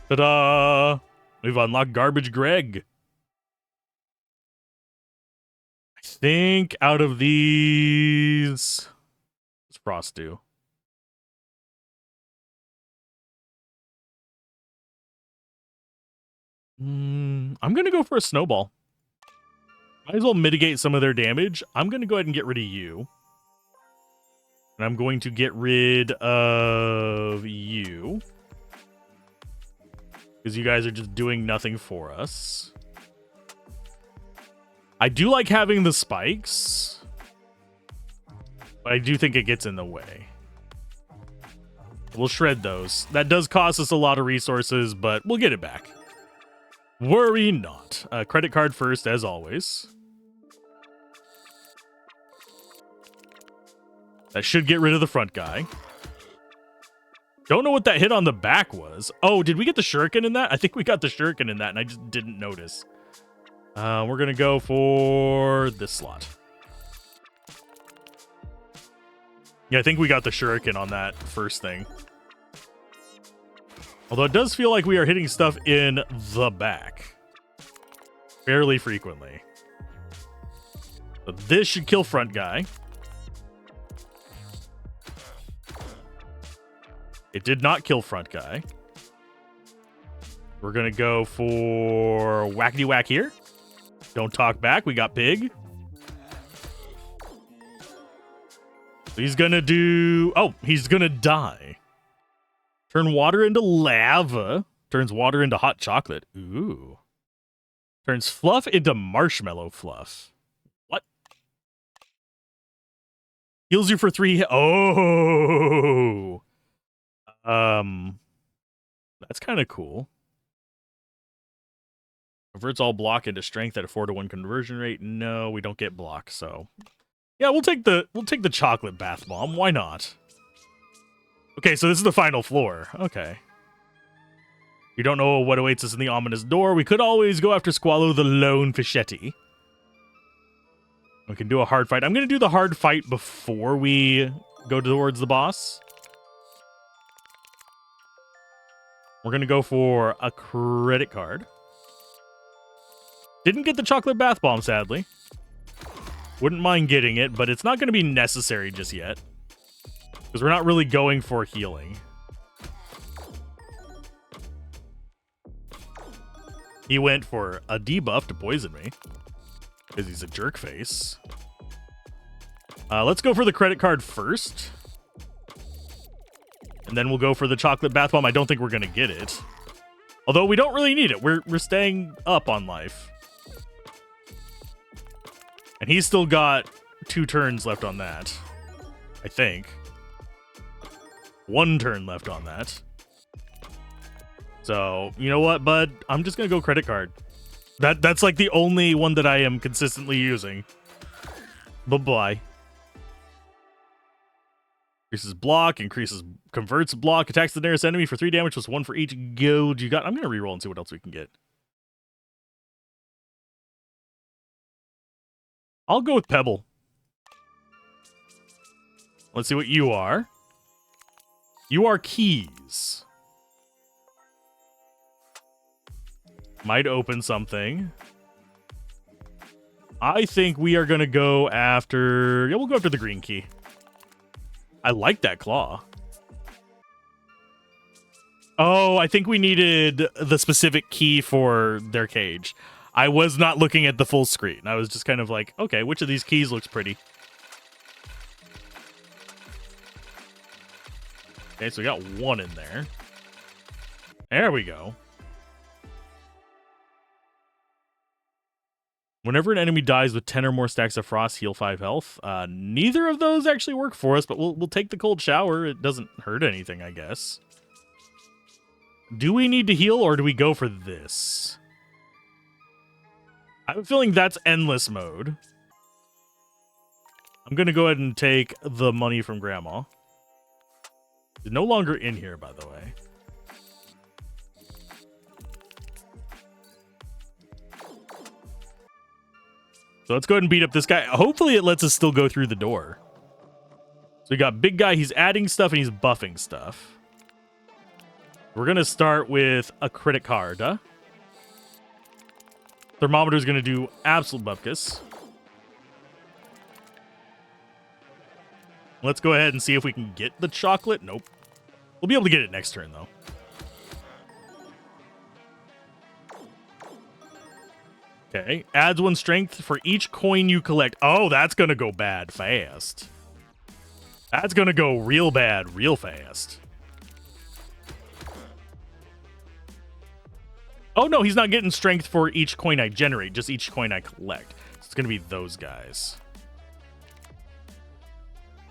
A: Ta-da! We've unlocked Garbage Greg. I think out of these... What's Frost do? I'm going to go for a Snowball. Might as well mitigate some of their damage. I'm going to go ahead and get rid of you. And I'm going to get rid of you. Because you guys are just doing nothing for us. I do like having the spikes. But I do think it gets in the way. We'll shred those. That does cost us a lot of resources, but we'll get it back. Worry not. Credit card first, as always. That should get rid of the front guy. Don't know what that hit on the back was. Oh, did we get the shuriken in that? I think we got the shuriken in that, and I just didn't notice. We're going to go for this slot. Yeah, I think we got the shuriken on that first thing. Although it does feel like we are hitting stuff in the back. Fairly frequently. But this should kill front guy. It did not kill front guy. We're going to go for whackety whack here. Don't talk back. We got pig. He's going to do... Oh, he's going to die. Turn water into lava. Turns water into hot chocolate. Ooh. Turns fluff into marshmallow fluff. What? Heals you for 3 hits. Oh. That's kind of cool. Converts all block into strength at a 4-to-1 conversion rate. No, we don't get block, so... Yeah, we'll take the chocolate bath bomb. Why not? Okay, so this is the final floor. Okay. You don't know what awaits us in the ominous door. We could always go after Squallow the Lone Fischetti. We can do a hard fight. I'm going to do the hard fight before we go towards the boss. We're going to go for a credit card. Didn't get the chocolate bath bomb, sadly. Wouldn't mind getting it, but it's not going to be necessary just yet. Because we're not really going for healing. He went for a debuff to poison me. Because he's a jerk face. Let's go for the credit card first. And then we'll go for the chocolate bath bomb. I don't think we're going to get it. Although we don't really need it. We're staying up on life. And he's still got 2 turns left on that. I think. 1 turn left on that. So, you know what, bud? I'm just going to go credit card. That's like the only one that I am consistently using. Bye-bye. Increases block, converts block, attacks the nearest enemy for 3 damage plus 1 for each gold you got. I'm going to reroll and see what else we can get. I'll go with Pebble. Let's see what you are. You are Keys. Might open something. I think we are going to go after... Yeah, we'll go after the green key. I like that claw. Oh, I think we needed the specific key for their cage. I was not looking at the full screen. I was just kind of like, okay, which of these keys looks pretty? Okay, so we got one in there. There we go. Whenever an enemy dies with 10 or more stacks of frost, heal 5 health. Neither of those actually work for us, but we'll take the cold shower. It doesn't hurt anything, I guess. Do we need to heal, or do we go for this? I have a feeling that's endless mode. I'm going to go ahead and take the money from Grandma. It's no longer in here, by the way. So let's go ahead and beat up this guy. Hopefully it lets us still go through the door. So we got big guy. He's adding stuff and he's buffing stuff. We're going to start with a critic card. Thermometer is going to do absolute bupkis. Let's go ahead and see if we can get the chocolate. Nope. We'll be able to get it next turn, though. Okay. Adds 1 strength for each coin you collect. Oh, that's going to go bad fast. That's going to go real bad real fast. Oh, no, he's not getting strength for each coin I generate, just each coin I collect. So it's going to be those guys.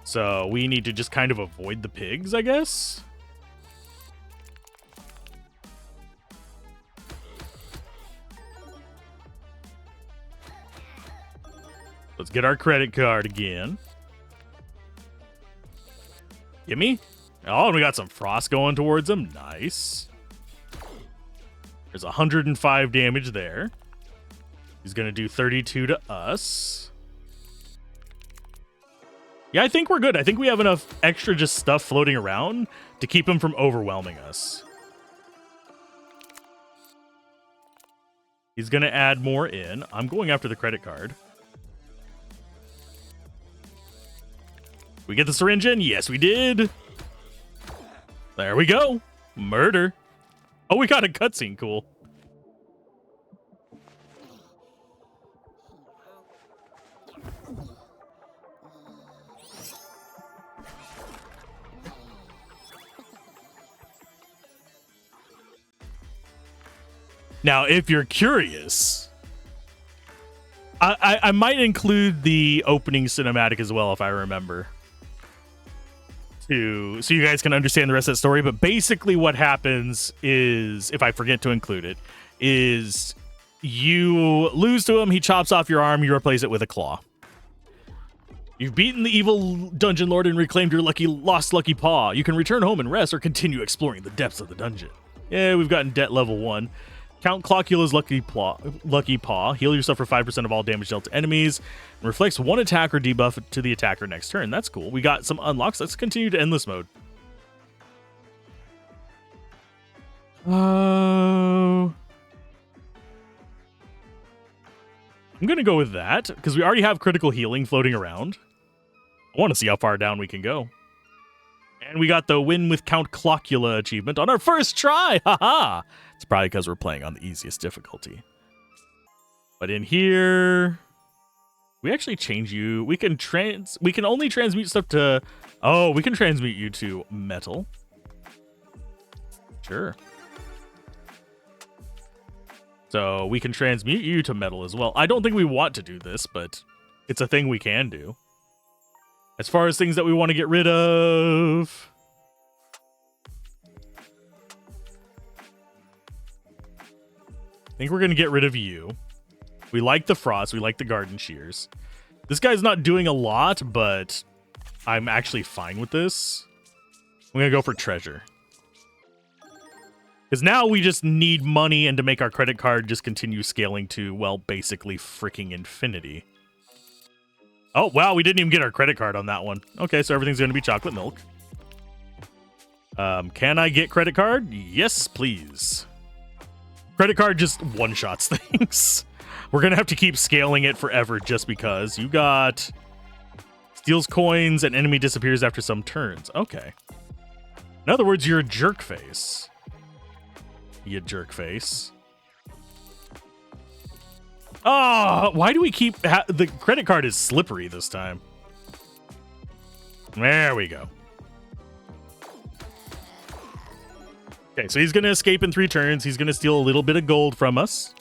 A: So we need to just kind of avoid the pigs, I guess. Let's get our credit card again. Gimme. Oh, and we got some frost going towards him. Nice. There's 105 damage there. He's going to do 32 to us. Yeah, I think we're good. I think we have enough extra just stuff floating around to keep him from overwhelming us. He's going to add more in. I'm going after the credit card. We get the syringe in? Yes, we did. There we go. Murder. Oh, we got a cutscene. Cool. Now, if you're curious, I might include the opening cinematic as well, if I remember, so you guys can understand the rest of that story. But basically what happens is, if I forget to include it, is you lose to him, he chops off your arm, you replace it with a claw. You've beaten the evil dungeon lord and reclaimed your lost lucky paw. You can return home and rest or continue exploring the depths of the dungeon. Yeah, we've gotten debt level 1. Count Cloccula's lucky paw. Heal yourself for 5% of all damage dealt to enemies. And reflects 1 attack or debuff to the attacker next turn. That's cool. We got some unlocks. Let's continue to endless mode. I'm going to go with that, because we already have critical healing floating around. I want to see how far down we can go. And we got the win with Count Cloccula achievement on our first try. Haha! It's probably because we're playing on the easiest difficulty. But in here, we actually change you. We can only transmute stuff to... Oh, we can transmute you to metal. Sure. So we can transmute you to metal as well. I don't think we want to do this, but it's a thing we can do. As far as things that we want to get rid of... I think we're going to get rid of you. We like the frost. We like the garden shears. This guy's not doing a lot, but I'm actually fine with this. I'm going to go for treasure. Because now we just need money and to make our credit card just continue scaling to, well, basically freaking infinity. Oh, wow, we didn't even get our credit card on that one. Okay, so everything's going to be chocolate milk. Can I get credit card? Yes, please. Credit card just one-shots things. We're going to have to keep scaling it forever just because. You got steals coins and enemy disappears after some turns. Okay. In other words, you're a jerk face. you jerk face. Oh, why do we keep... the credit card is slippery this time. There we go. Okay, so he's going to escape in 3 turns. He's going to steal a little bit of gold from us.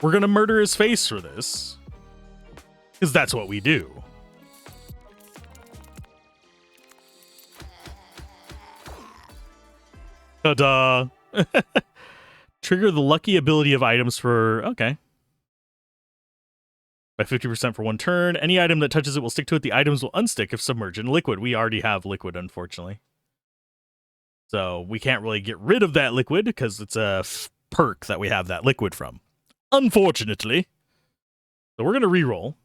A: We're going to murder his face for this. Because that's what we do. Ta-da! Trigger the lucky ability of items for... Okay. By 50% for 1 turn. Any item that touches it will stick to it. The items will unstick if submerged in liquid. We already have liquid, unfortunately. So we can't really get rid of that liquid because it's a perk that we have that liquid from. Unfortunately. So we're going to reroll.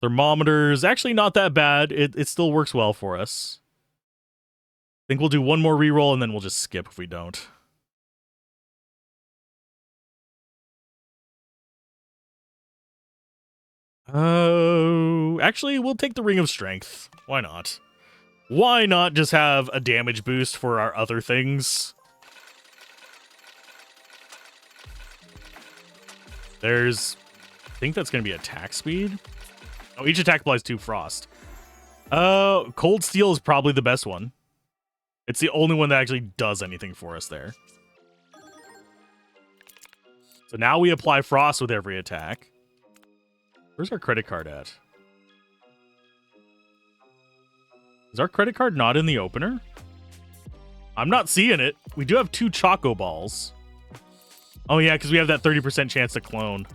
A: Thermometer's actually not that bad. It still works well for us. I think we'll do 1 more reroll and then we'll just skip if we don't. Oh, actually, we'll take the Ring of Strength. Why not? Why not just have a damage boost for our other things? There's... I think that's going to be attack speed. Oh, each attack applies 2 frost. Cold Steel is probably the best one. It's the only one that actually does anything for us there. So now we apply frost with every attack. Where's our credit card at? Is our credit card not in the opener? I'm not seeing it. We do have 2 Choco Balls. Oh yeah, because we have that 30% chance to clone.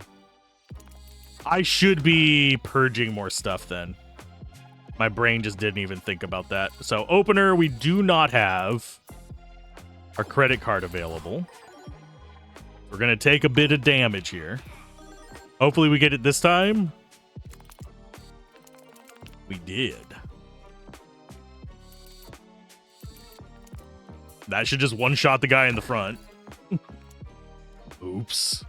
A: I should be purging more stuff then. My brain just didn't even think about that. So opener, we do not have our credit card available. We're going to take a bit of damage here. Hopefully we get it this time. We did. That should just one-shot the guy in the front. Oops.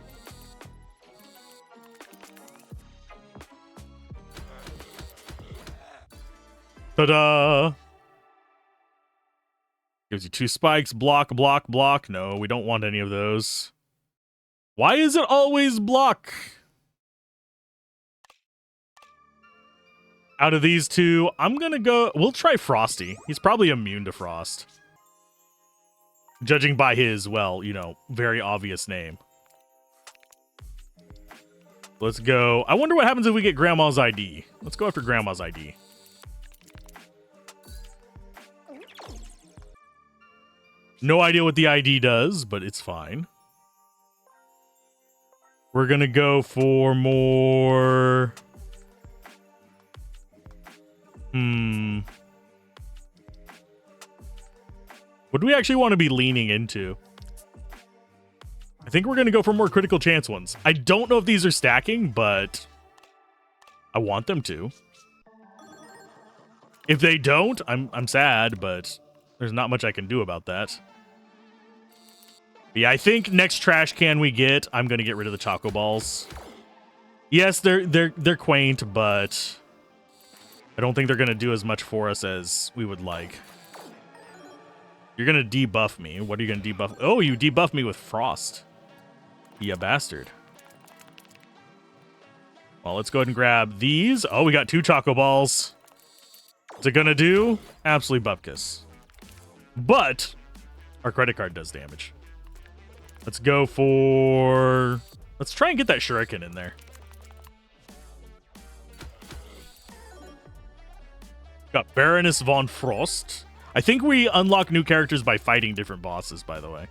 A: Ta-da! Gives you 2 spikes. Block, block, block. No, we don't want any of those. Why is it always block? Out of these 2, I'm gonna go... We'll try Frosty. He's probably immune to Frost. Judging by his, well, you know, very obvious name. Let's go. I wonder what happens if we get Grandma's ID. Let's go after Grandma's ID. No idea what the ID does, but it's fine. We're gonna go for more... What do we actually want to be leaning into? I think we're going to go for more critical chance ones. I don't know if these are stacking, but I want them to. If they don't, I'm sad, but there's not much I can do about that. Yeah, I think next trash can we get, I'm going to get rid of the Choco Balls. Yes, they're quaint, but I don't think they're going to do as much for us as we would like. You're going to debuff me. What are you going to debuff? Oh, you debuff me with Frost. You bastard. Well, let's go ahead and grab these. Oh, we got 2 Choco Balls. What's it going to do? Absolutely bupkis. But our credit card does damage. Let's go for... Let's try and get that Shuriken in there. Got Baroness von Frost. I think we unlock new characters by fighting different bosses, by the way.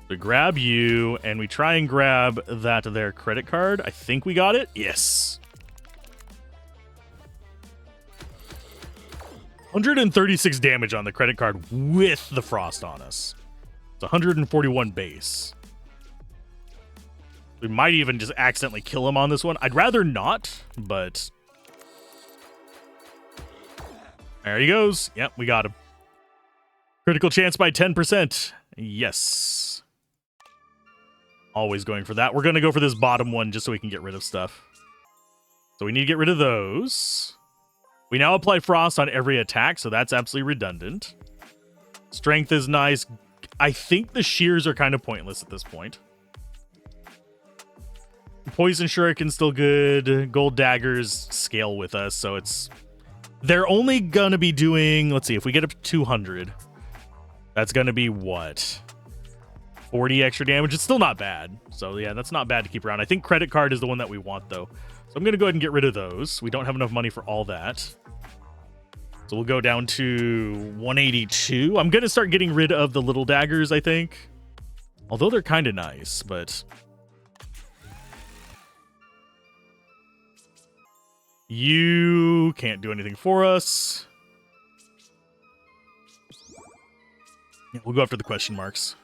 A: We grab you, and we try and grab that there credit card. I think we got it. Yes. 136 damage on the credit card with the frost on us. It's 141 base. We might even just accidentally kill him on this one. I'd rather not, but... There he goes. Yep, we got him. Critical chance by 10%. Yes. Always going for that. We're going to go for this bottom one just so we can get rid of stuff. So we need to get rid of those. We now apply frost on every attack, so that's absolutely redundant. Strength is nice. I think the shears are kind of pointless at this point. Poison shuriken's still good. Gold daggers scale with us, so it's... They're only gonna be doing... Let's see, if we get up to 200, that's gonna be what? 40 extra damage? It's still not bad. So yeah, that's not bad to keep around. I think credit card is the one that we want, though. So I'm gonna go ahead and get rid of those. We don't have enough money for all that. So we'll go down to 182. I'm gonna start getting rid of the little daggers, I think. Although they're kind of nice, but... You can't do anything for us. Yeah, we'll go after the question marks.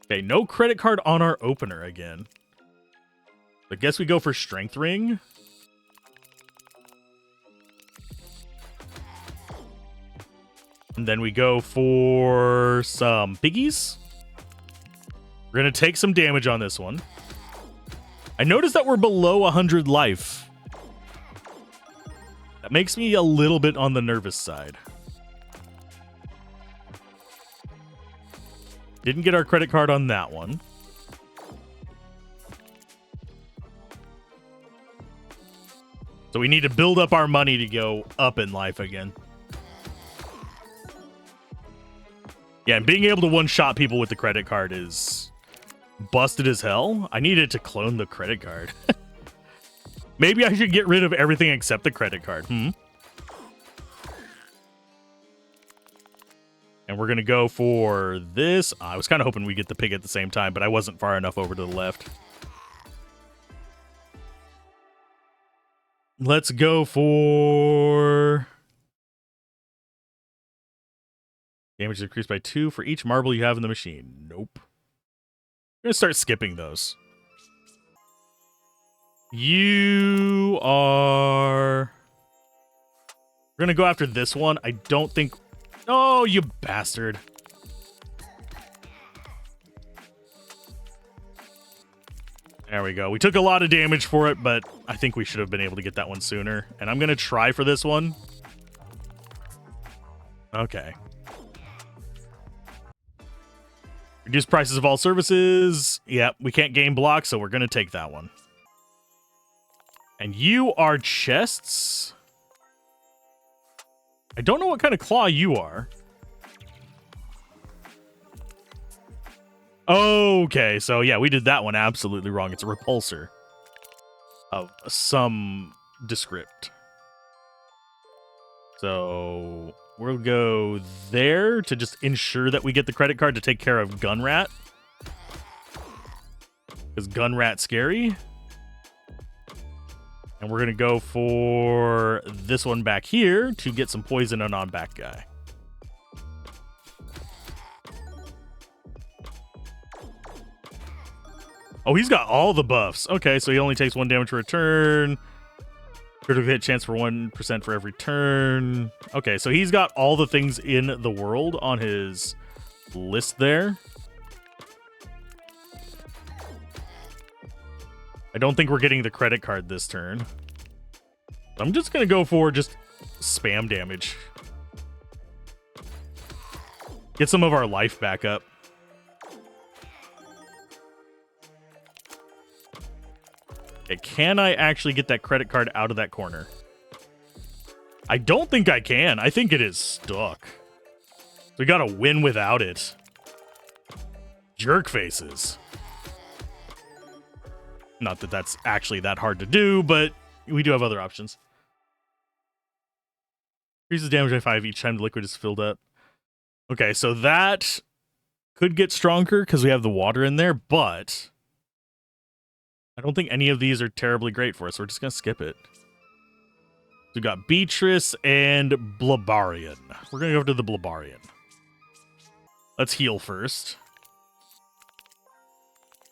A: Okay, no credit card on our opener again. I guess we go for Strength Ring. And then we go for some piggies. We're going to take some damage on this one. I noticed that we're below 100 life. That makes me a little bit on the nervous side. Didn't get our credit card on that one. So we need to build up our money to go up in life again. Yeah, and being able to one-shot people with the credit card is busted as hell. I needed to clone the credit card. Maybe I should get rid of everything except the credit card. And we're going to go for this. I was kind of hoping we get the pig at the same time, but I wasn't far enough over to the left. Let's go for... Damage is increased by 2 for each marble you have in the machine. Nope. I'm going to start skipping those. You are... We're going to go after this one. I don't think... Oh, you bastard. There we go. We took a lot of damage for it, but I think we should have been able to get that one sooner. And I'm going to try for this one. Okay. Reduce prices of all services. Yep, we can't gain blocks, so we're going to take that one. And you are chests. I don't know what kind of claw you are. Okay, so yeah, we did that one absolutely wrong. It's a repulsor of some descript. So we'll go there to just ensure that we get the credit card to take care of Gunrat. Because Gunrat's scary. And we're going to go for this one back here to get some poison on back guy. Oh, he's got all the buffs. Okay, so he only takes 1 damage per return. Critical hit chance for 1% for every turn. Okay, so he's got all the things in the world on his list there. I don't think we're getting the credit card this turn. I'm just going to go for just spam damage. Get some of our life back up. Okay, can I actually get that credit card out of that corner? I don't think I can. I think it is stuck. We got to win without it. Jerk faces. Not that that's actually that hard to do, but we do have other options. Increases damage by 5 each time the liquid is filled up. Okay, so that could get stronger because we have the water in there, but I don't think any of these are terribly great for us, so we're just going to skip it. We got Beatrice and Blabarian. We're going to go over to the Blabarian. Let's heal first.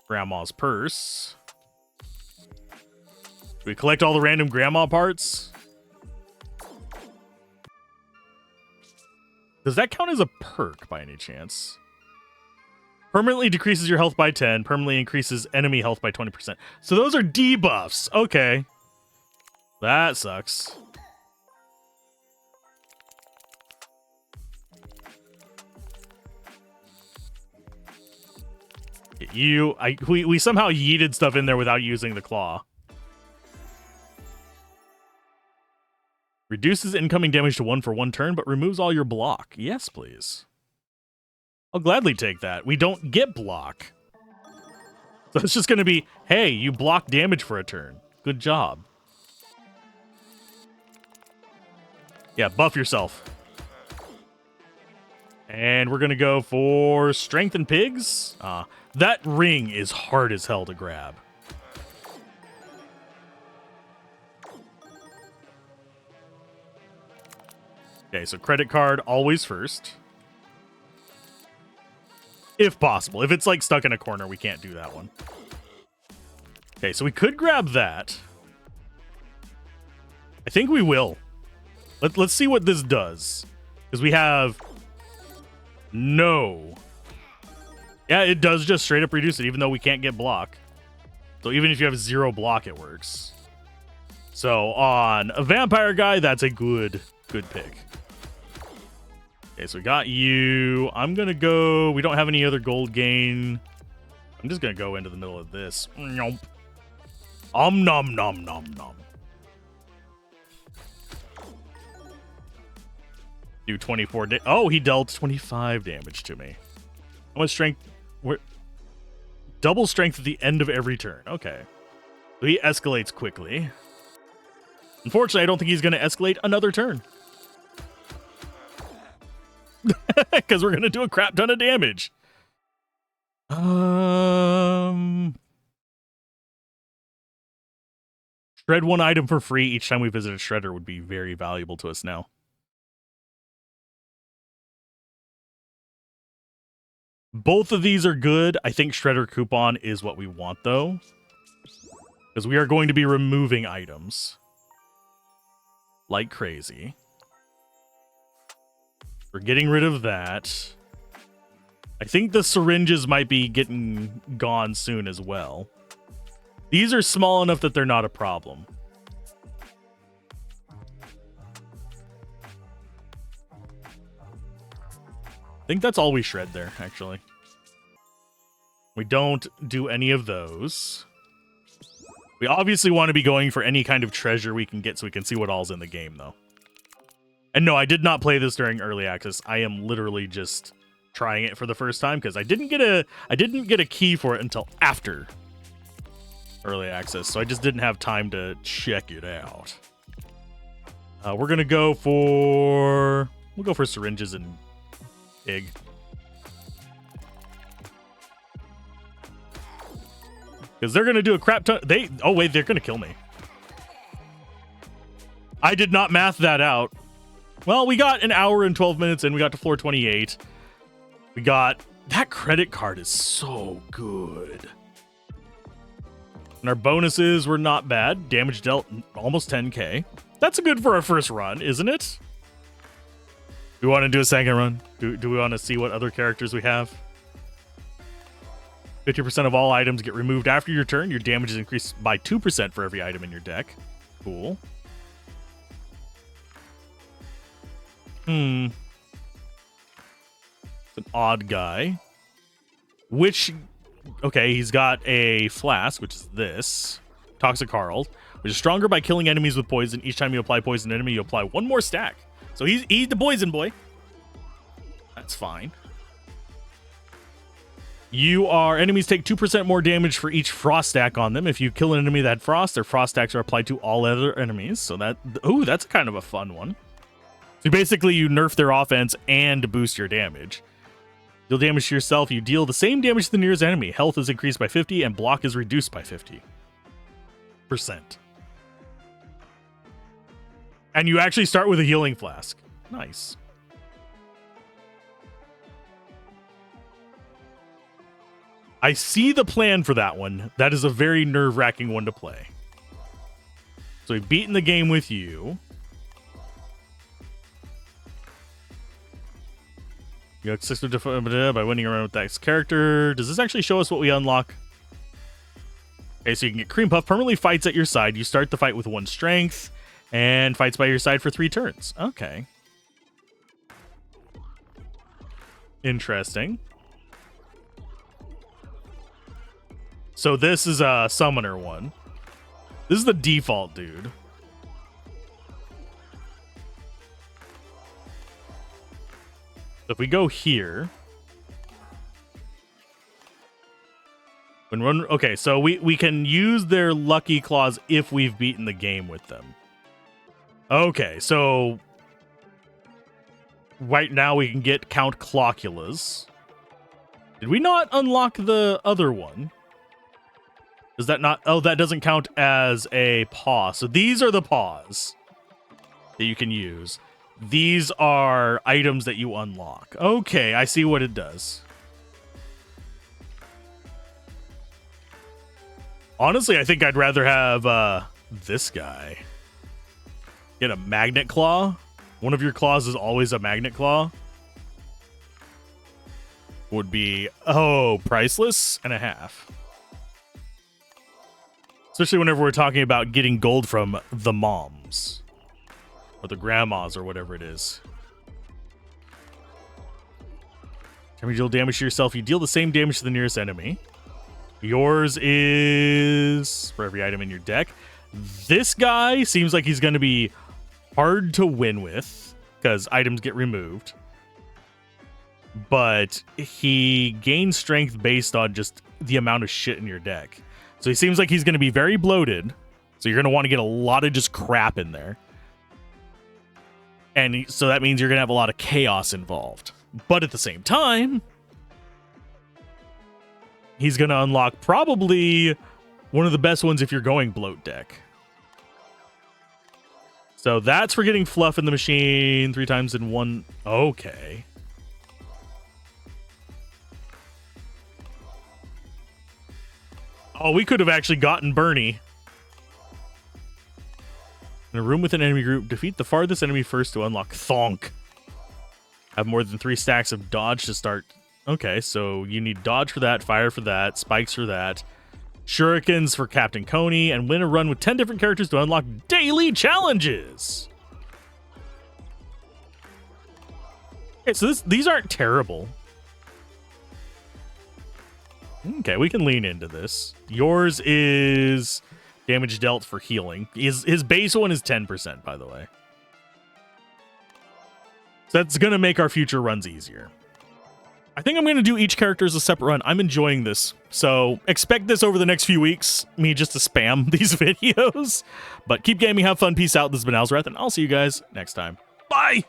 A: Grandma's purse. We collect all the random grandma parts. Does that count as a perk by any chance? Permanently decreases your health by 10. Permanently increases enemy health by 20%. So those are debuffs. Okay. That sucks. we somehow yeeted stuff in there without using the claw. Reduces incoming damage to 1 for 1 turn, but removes all your block. Yes, please. I'll gladly take that. We don't get block. So it's just going to be, hey, you block damage for a turn. Good job. Yeah, buff yourself. And we're going to go for Strength and Pigs. That ring is hard as hell to grab. Okay, so credit card always first. If possible. If it's like stuck in a corner, we can't do that one. Okay, so we could grab that. I think we will. Let's see what this does. Because we have no. Yeah, it does just straight up reduce it, even though we can't get block. So even if you have 0 block, it works. So on a vampire guy, that's a good pick. Okay, so we got you. I'm going to go. We don't have any other gold gain. I'm just going to go into the middle of this. Nope. Nom nom nom nom. Do 24 damage. Oh, he dealt 25 damage to me. How much strength? Double strength at the end of every turn. Okay. So he escalates quickly. Unfortunately, I don't think he's going to escalate another turn. Because we're going to do a crap ton of damage. Shred 1 item for free each time we visit a shredder would be very valuable to us now. Both of these are good. I think shredder coupon is what we want, though. Because we are going to be removing items. Like crazy. We're getting rid of that. I think the syringes might be getting gone soon as well. These are small enough that they're not a problem. I think that's all we shred there, actually. We don't do any of those. We obviously want to be going for any kind of treasure we can get so we can see what all's in the game, though. And no, I did not play this during early access. I am literally just trying it for the first time because I didn't get a key for it until after early access, so I just didn't have time to check it out. We're gonna go for syringes and pig. Because they're gonna do a crap ton. Oh wait, they're gonna kill me. I did not math that out. Well, we got an hour and 12 minutes and we got to floor 28. We got... That credit card is so good. And our bonuses were not bad. Damage dealt almost 10k. That's good for our first run, isn't it? Do we want to do a second run? Do we want to see what other characters we have? 50% of all items get removed after your turn. Your damage is increased by 2% for every item in your deck. Cool. It's an odd guy. Okay, he's got a flask, which is this. Toxic Harald, which is stronger by killing enemies with poison. Each time you apply poison enemy, you apply 1 more stack. So he's the poison boy. That's fine. Enemies take 2% more damage for each frost stack on them. If you kill an enemy that had frost, their frost stacks are applied to all other enemies. So that's kind of a fun one. So basically, you nerf their offense and boost your damage. Deal damage to yourself. You deal the same damage to the nearest enemy. Health is increased by 50 and block is reduced by 50%. And you actually start with a healing flask. Nice. I see the plan for that one. That is a very nerve-wracking one to play. So we've beaten the game with you. You got 6 by winning around with that character. Does this actually show us what we unlock? Okay, so you can get Cream Puff. Permanently fights at your side. You start the fight with 1 strength and fights by your side for 3 turns. Okay. Interesting. So this is a summoner one. This is the default, dude. If we go here, okay, so we can use their lucky claws if we've beaten the game with them. Okay, so right now we can get Count Clockula's. Did we not unlock the other one? Does that not? Oh, that doesn't count as a paw. So these are the paws that you can use. These are items that you unlock. Okay, I see what it does. Honestly, I think I'd rather have this guy. Get a magnet claw. One of your claws is always a magnet claw. Would be, priceless and a half. Especially whenever we're talking about getting gold from the moms. Or the grandmas, or whatever it is. Time you deal damage to yourself, you deal the same damage to the nearest enemy. Yours is for every item in your deck. This guy seems like he's going to be hard to win with, because items get removed. But he gains strength based on just the amount of shit in your deck. So he seems like he's going to be very bloated. So you're going to want to get a lot of just crap in there. And so that means you're going to have a lot of chaos involved. But at the same time, he's going to unlock probably one of the best ones if you're going bloat deck. So that's for getting fluff in the machine 3 times in one. Okay. Oh, we could have actually gotten Bernie. In a room with an enemy group, defeat the farthest enemy first to unlock Thonk. Have more than 3 stacks of dodge to start. Okay, so you need dodge for that, fire for that, spikes for that, shurikens for Captain Coney, and win a run with 10 different characters to unlock daily challenges. Okay, so these aren't terrible. Okay, we can lean into this. Yours is damage dealt for healing. His base one is 10%, by the way. So that's going to make our future runs easier. I think I'm going to do each character as a separate run. I'm enjoying this. So expect this over the next few weeks, me just to spam these videos. But keep gaming, have fun, peace out. This has been Alzorath, and I'll see you guys next time. Bye!